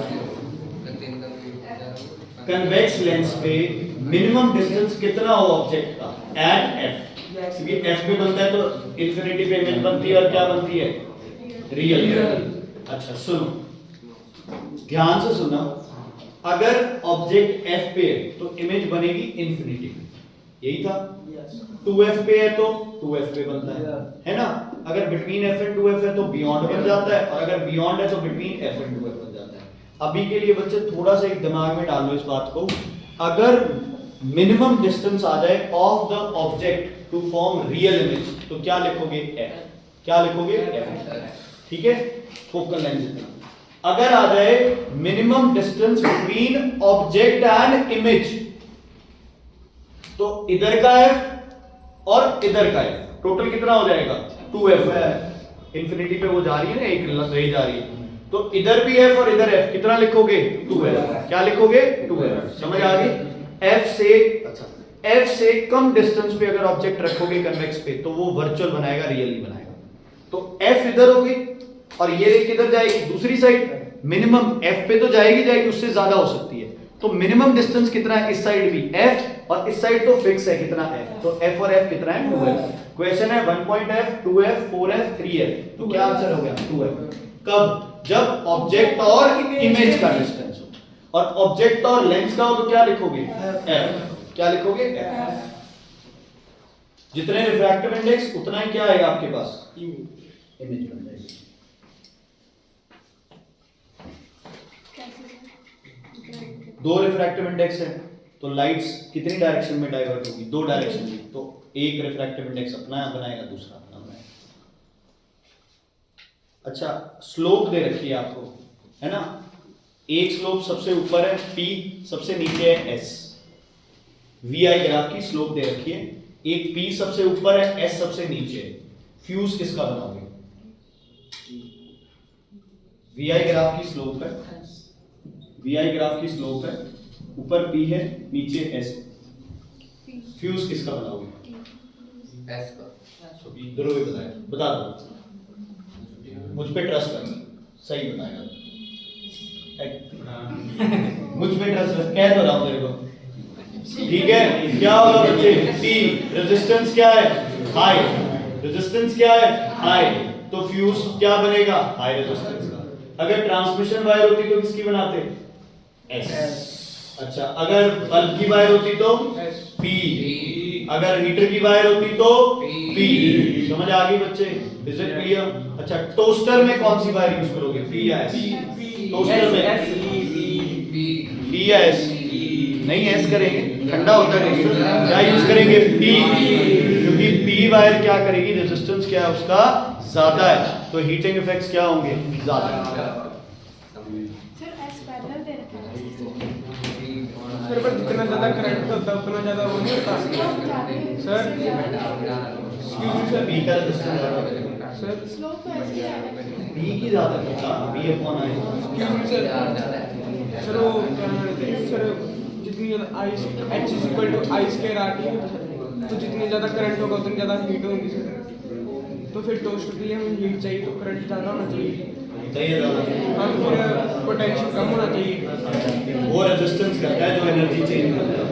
Convex lens पे मिनिमम डिस्टेंस कितना हो ऑब्जेक्ट का एट एफ? क्योंकि एफ पे बनता है तो इंफिनिटी पे इमेज बनती है और क्या बनती है? रियल। अच्छा सुनो, ध्यान से सुना, अगर ऑब्जेक्ट एफ पे है तो इमेज बनेगी इंफिनिटी पे, यही था। 2f पे है तो 2f पे बनता है ना? अगर बिटवीन f एंड 2f है तो बियॉन्ड बन जाता है, और अगर बियॉन्ड है तो बिटवीन f एंड 2f बन जाता है। अभी के लिए बच्चे थोड़ा सा एक दिमाग में डालो इस बात को, अगर मिनिमम डिस्टेंस आ जाए of the object to form real image तो क्या लिखोगे? f। क्या लिखोगे? f। ठीक है, फोकल लेंथ जितना। अगर आ जाए minimum distance between object and image तो इधर का f और इधर का f, टोटल कितना हो जाएगा? 2f है। इंफिनिटी पे वो जा रही है ना, एक रही जा रही है, तो इधर भी f और इधर f, कितना लिखोगे? 2f। क्या लिखोगे? 2f। समझ आ गई? f से, अच्छा, f से कम डिस्टेंस पे अगर ऑब्जेक्ट रखोगे कन्वेक्स पे तो वो वर्चुअल बनाएगा, रियल नहीं बनाएगा। तो f इधर होगी और ये रे किधर जाएगी? दूसरी साइड। मिनिमम f पे तो जाएगी, उससे ज्यादा हो सकती है। तो मिनिमम डिस्टेंस कितना है? इस साइड भी f और इस साइड तो फिक्स है, कितना f? तो f और f कितना है? 2f। क्वेश्चन है 1.f, 2f, 4f, 3f, तो क्या आंसर हो गया? 2f। कब? जब ऑब्जेक्ट और इमेज का डिस्टेंस हो, और ऑब्जेक्ट और लेंस का हो तो क्या लिखोगे? f। क्या लिखोगे? f। जितने रिफ्रैक्टिव इंडेक्स उतना ही क्या आएगा आपके पास? इमेज बन जाएगी। दो रिफ्रैक्टिव इंडेक्स है तो लाइट्स कितनी डायरेक्शन में डाइवर्ट होगी? दो डायरेक्शन में। तो एक रिफ्रैक्टिव इंडेक्स अपना बनाएगा, दूसरा अपना बनाएगा। अच्छा, स्लोप दे रखी है आपको, है ना? एक स्लोप सबसे ऊपर है P, सबसे नीचे है S। VI ग्राफ की स्लोप दे रखी है, एक P सबसे ऊपर है, S सबसे नीचे है। फ्यूज किसका बनाओगे? VI ग्राफ की स्लोप है, VI ग्राफ की स्लोप है, ऊपर P है, नीचे S। फ्यूज किसका बनाओगे? S का। ध्रुव ही बताएगा, बता दो, मुझ पे ट्रस्ट कर, सही बताएगा। मुझ पे ट्रस्ट कर, कह तो रहा हूं तेरे को। ठीक है, क्या होगा बच्चे? T रेजिस्टेंस क्या है? हाई। रेजिस्टेंस क्या है? हाई। तो फ्यूज क्या बनेगा? हाई रेजिस्टेंस का। अगर ट्रांसमिशन वायर होती तो किसकी बनाते? S। अच्छा, अगर बल्ब की वायर होती तो P, अगर हीटर की वायर होती तो P। समझ आ गई बच्चे? Is it clear? अच्छा, टोस्टर में कौन सी वायर यूज करोगे? P या S? टोस्टर में P या S? नहीं, S करेंगे, ठंडा होता है टोस्टर। क्या यूज करेंगे? P, क्योंकि P वायर क्या करेगी? रेजिस्टेंस क्या है उसका? ज्यादा है, तो हीटिंग इफेक्ट्स क्या होंगे? ज्यादा। सर पर जितना ज्यादा करंट होता है उतना ज्यादा वो नहीं होता sir. Excuse me sir, P का रेजिस्टेंस ज्यादा होगा। सर P की ज्यादा होगा, P upon I। Excuse me sir, sir वो क्या नाम है सर, जितनी ज्यादा H is equal to I square RT, तो जितनी ज्यादा करंट होगा उतनी ज्यादा हीट होगी सर। तो फिर टोस्टर के लिए हमें हीट चाहिए तो करंट ज्यादा होना चाहिए, चाहिए ज्यादा। हम फिर पोटेंशियल कम होना चाहिए। वो रेजिस्टेंस करता है जो एनर्जी चेंज करता है,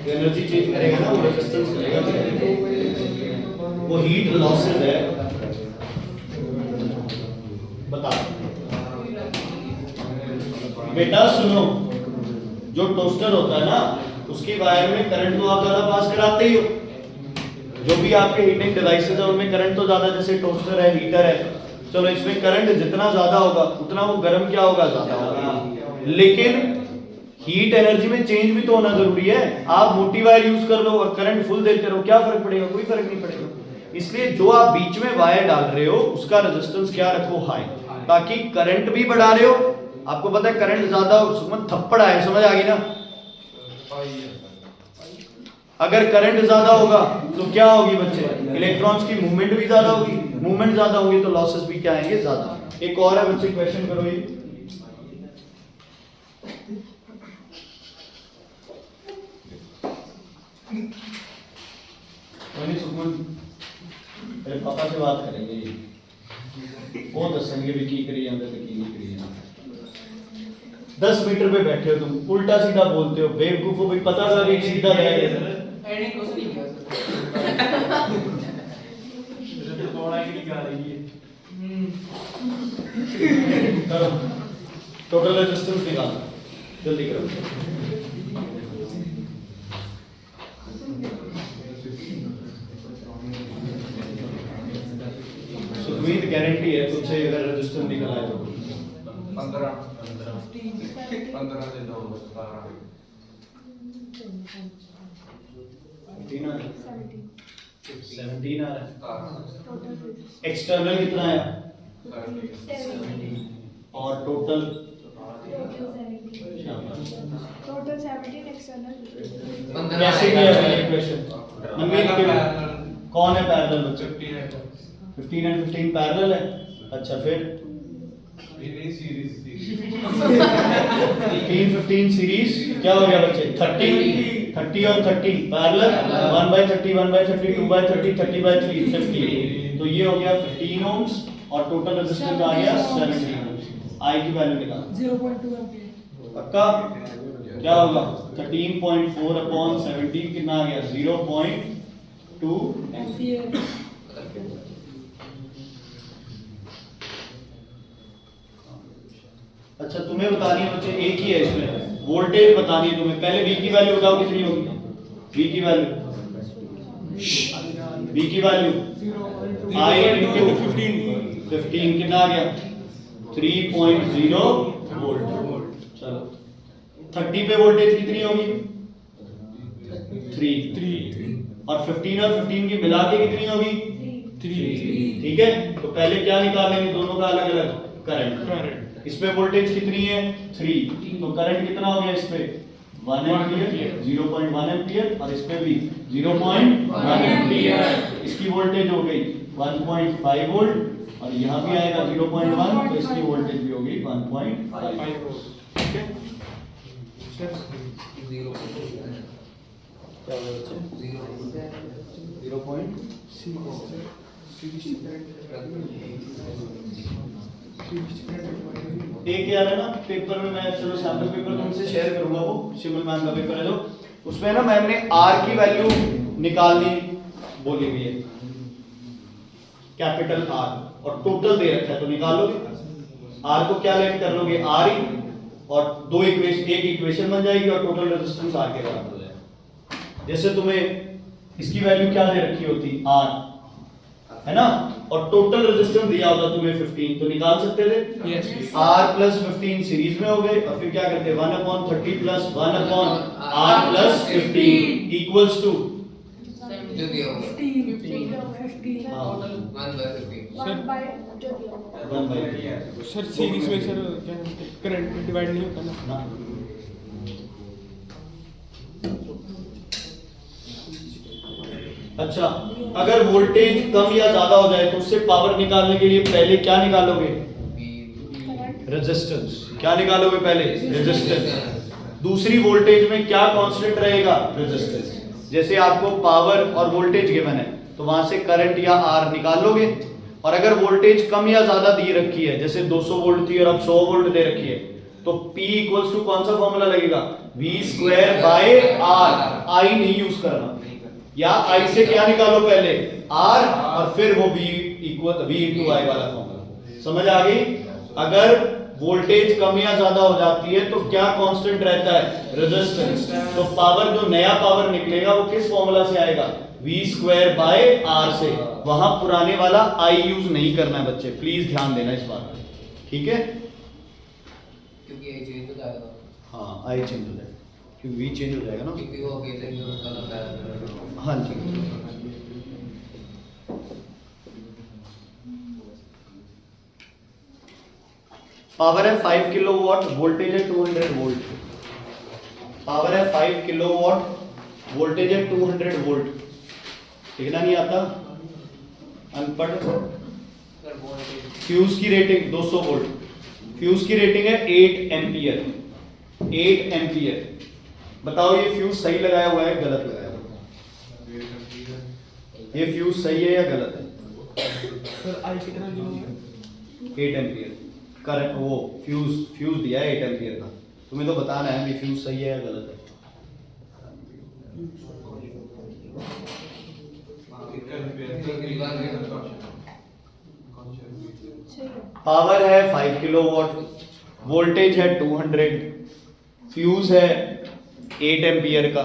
जो एनर्जी चेंज करेगा ना वो रेजिस्टेंस करेगा, वो हीट लॉसेस है। बता बेटा, सुनो, जो टोस्टर होता है ना उसकी वायर में करंट तो आप ज्यादा पास कराते ही हो। जो भी आपके हीटिंग डिवाइसेस है उनमें करंट तो ज्यादा, जैसे टोस्टर है, हीटर है, चलो इसमें करंट जितना ज्यादा होगा उतना वो गर्म क्या होगा? ज्यादा होगा। लेकिन हीट एनर्जी में चेंज भी तो होना जरूरी है। आप मोटी वायर यूज कर लो और करंट फुल देते रहो, क्या फर्क पड़ेगा? कोई फर्क नहीं पड़ेगा। इसलिए जो आप बीच में वायर डाल रहे हो उसका रेजिस्टेंस क्या रखो, हाई, ताकि करंट भी बढ़ा रहे हो। आपको पता है करंट ज्यादा हो सुमन थप्पड़ आए, समझ आ गई ना। अगर करंट ज्यादा होगा तो क्या होगी बच्चे, इलेक्ट्रॉन्स की मूवमेंट भी ज्यादा होगी, मूवमेंट ज्यादा होगी तो लॉसेस भी क्या आएंगे, ज्यादा। एक और है बच्चे, क्वेश्चन करो ये। सुमन मेरे पापा से बात करेंगे, वो दसेंगे भी की करी जाते थे की नहीं करी जाते। 10 मीटर पे बैठे हो तुम, उल्टा सीधा बोलते हो, बेवकूफो भाई, पता था कि सीधा जाएगा। एडिंग कुछ नहीं किया सर। करो टोटल रेजिस्टेंस निकालो, जल्दी करो। सुखमीत गारंटी है तुझसे अगर रेजिस्टेंस निकल आए तो 15 से 2 12 17 आ रहा है। एक्सटर्नल कितना है और टोटल कैसे किया है इक्वेशन? मनमीत के कौन है पैरेलल बच्चे? 15 एंड 15 पैरेलल है। अच्छा फिर 15 सीरीज क्या हो गया बच्चे? 30 और 30 पैरेलल, 1/30 1/30 2/30 30/3 50। तो ये हो गया 15 ओम्स और टोटल रेजिस्टेंस आ गया 17 ओम्स। आई की वैल्यू निकाल 0.2 एम्पीयर। पक्का? क्या होगा? 13.4/17 कितना आ गया? 0.2 एम्पीयर। अच्छा तुम्हें बतानी है बच्चे, एक ही है इसमें वोल्टेज बतानी है तुम्हें। पहले V की वैल्यू बताओ कितनी होगी? V की वैल्यू, V की वैल्यू I into 15 कितना आ गया? 3.0 वोल्ट। चलो 30 पे वोल्टेज कितनी होगी? 3 और 15 और 15 की मिला के कितनी होगी? 3। ठीक है, तो पहले क्या निकाल लेंगे दोनों का अलग अलग करंट। इस पे वोल्टेज कितनी है? 3। तो करंट कितना हो गया इस पे? 1 एम्पीयर, 0.1 एम्पीयर, और इस पे भी 0.1 एम्पीयर। इसकी वोल्टेज हो गई 1.5 वोल्ट और यहाँ भी आएगा 0.1, तो इसकी वोल्टेज भी होगी 1.5 वोल्ट। ठीक है, क्या होगा बच्चे? 0.6 एक यार है ना पेपर में, मैं चलो सैंपल पेपर तुमसे शेयर करूंगा, वो शिमल मैम का पेपर है जो, उसमें ना मैम ने आर की वैल्यू निकालनी बोली हुई है, कैपिटल आर, और टोटल दे रखा है, तो निकालोगे आर को क्या लेट कर लोगे? आर ही, और दो इक्वेशन, एक इक्वेशन बन जाएगी और टोटल रेजिस्टेंस आर के बराबर हो जाएगा। जैसे तुम्हें इसकी वैल्यू क्या दे रखी होती? आर है ना, और टोटल रेजिस्टेंस दिया होता तुम्हें 15, तो निकाल सकते थे। यस। R प्लस 15 सीरीज में हो गए, और फिर क्या करते? 1/30 plus 1/R plus 15 equals to जो दिया होगा 1/50। सर सीरीज में सर क्या करंट डिवाइड नहीं होता ना? अच्छा, अगर वोल्टेज कम या ज्यादा हो जाए तो उससे पावर निकालने के लिए पहले क्या निकालोगे? रेजिस्टेंस। क्या निकालोगे पहले? रेजिस्टेंस। दूसरी वोल्टेज में क्या कांस्टेंट रहेगा? रेजिस्टेंस। जैसे आपको पावर और वोल्टेज गिवन है तो वहां से करंट या आर निकाल लोगे, और अगर वोल्टेज कम या ज्यादा दी रखी है, जैसे 200 वोल्ट थी और अब 100 वोल्ट दे रखी है, तो P इक्वल्स टू कौन सा फॉर्मूला लगेगा? V²/R। I नहीं यूज करना, या I से क्या निकालो पहले? R, और फिर वो V into I वाला फॉर्मूला। समझ आ गई? अगर वोल्टेज कम या ज्यादा हो जाती है तो क्या कांस्टेंट रहता है? रेजिस्टेंस। तो पावर, जो नया पावर निकलेगा वो किस फॉर्मूला से आएगा? V²/R से। वहां पुराने वाला I यूज नहीं करना है बच्चे, प्लीज ध्यान देना इस बात पे, ठीक है? क्योंकि ये चेंज हो जाएगा, हाँ I चेंज हो जाएगा क्योंकि V चेंज हो जाएगा ना। क्योंकि वो अकेले यूज करना पड़ेगा। हाँ जी। पावर है 5 किलोवाट, वोल्टेज है 200 वोल्ट। पावर है 5 किलोवाट, वोल्टेज है 200 वोल्ट। लिखना नहीं आता, अनपढ़। फ्यूज की रेटिंग 200 वोल्ट, फ्यूज की रेटिंग है 8 एम्पियर। 8 एम्पियर। बताओ ये फ्यूज सही लगाया हुआ है गलत लगाया हुआ है? ये फ्यूज सही है या गलत है? सर आई कितना किलो है? 8 एम्पियर करंट, वो फ्यूज दिया है 8 एम्पियर का। तुम्हें तो बताना है कि फ्यूज सही है या गलत है। पावर है 5 किलोवाट, वोल्टेज है 200, फ्यूज है 8 एम्पियर का।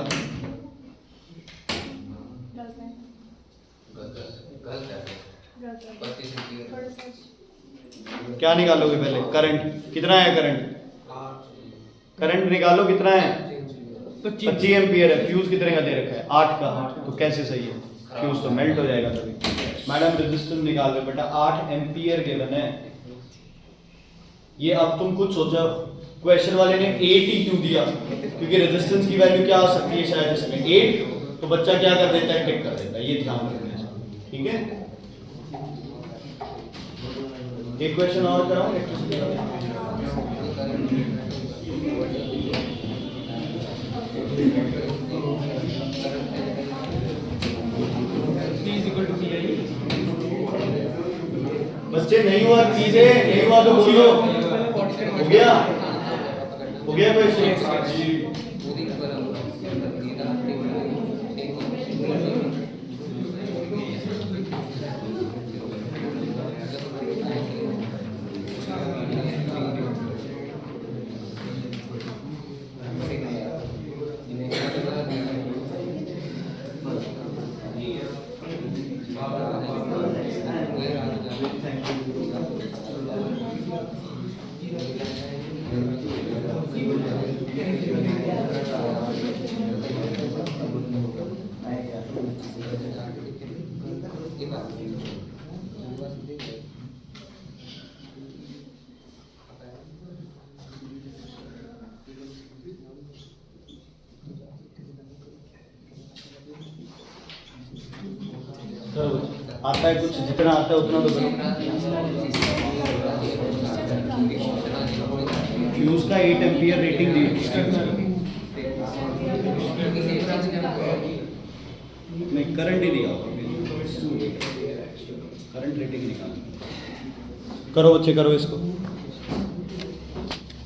क्या निकालोगे पहले? करंट कितना है? करंट निकालो कितना है? 25 एम्पियर है। फ्यूज कितने का दे रखा है? 8 का। तो कैसे सही है? फ्यूज तो मेल्ट हो जाएगा तभी। मैडम रेजिस्टेंस निकाल लो बेटा, 8 एम्पियर गिवन है। ये अब तुम खुद सोचो, क्वेश्चन वाले ने 8 ही क्यों दिया? क्योंकि रेजिस्टेंस की वैल्यू क्या हो सकती है शायद इसमें 8, तो बच्चा क्या कर देता है? टिक कर देता है। ये ध्यान रखना है, ठीक है। एक क्वेश्चन और कराऊं इलेक्ट्रिसिटी का? बच्चे नहीं हुआ चीजें, नहीं हुआ तो बोलो। हो गया? हो गया क्वेश्चन? आता है कुछ, जितना आता है उतना तो करो। फ्यूज का 8 एम्पियर रेटिंग दी। नहीं, करंट ही दिया होगा, करंट रेटिंग निकाल। करो बच्चे, करो इसको।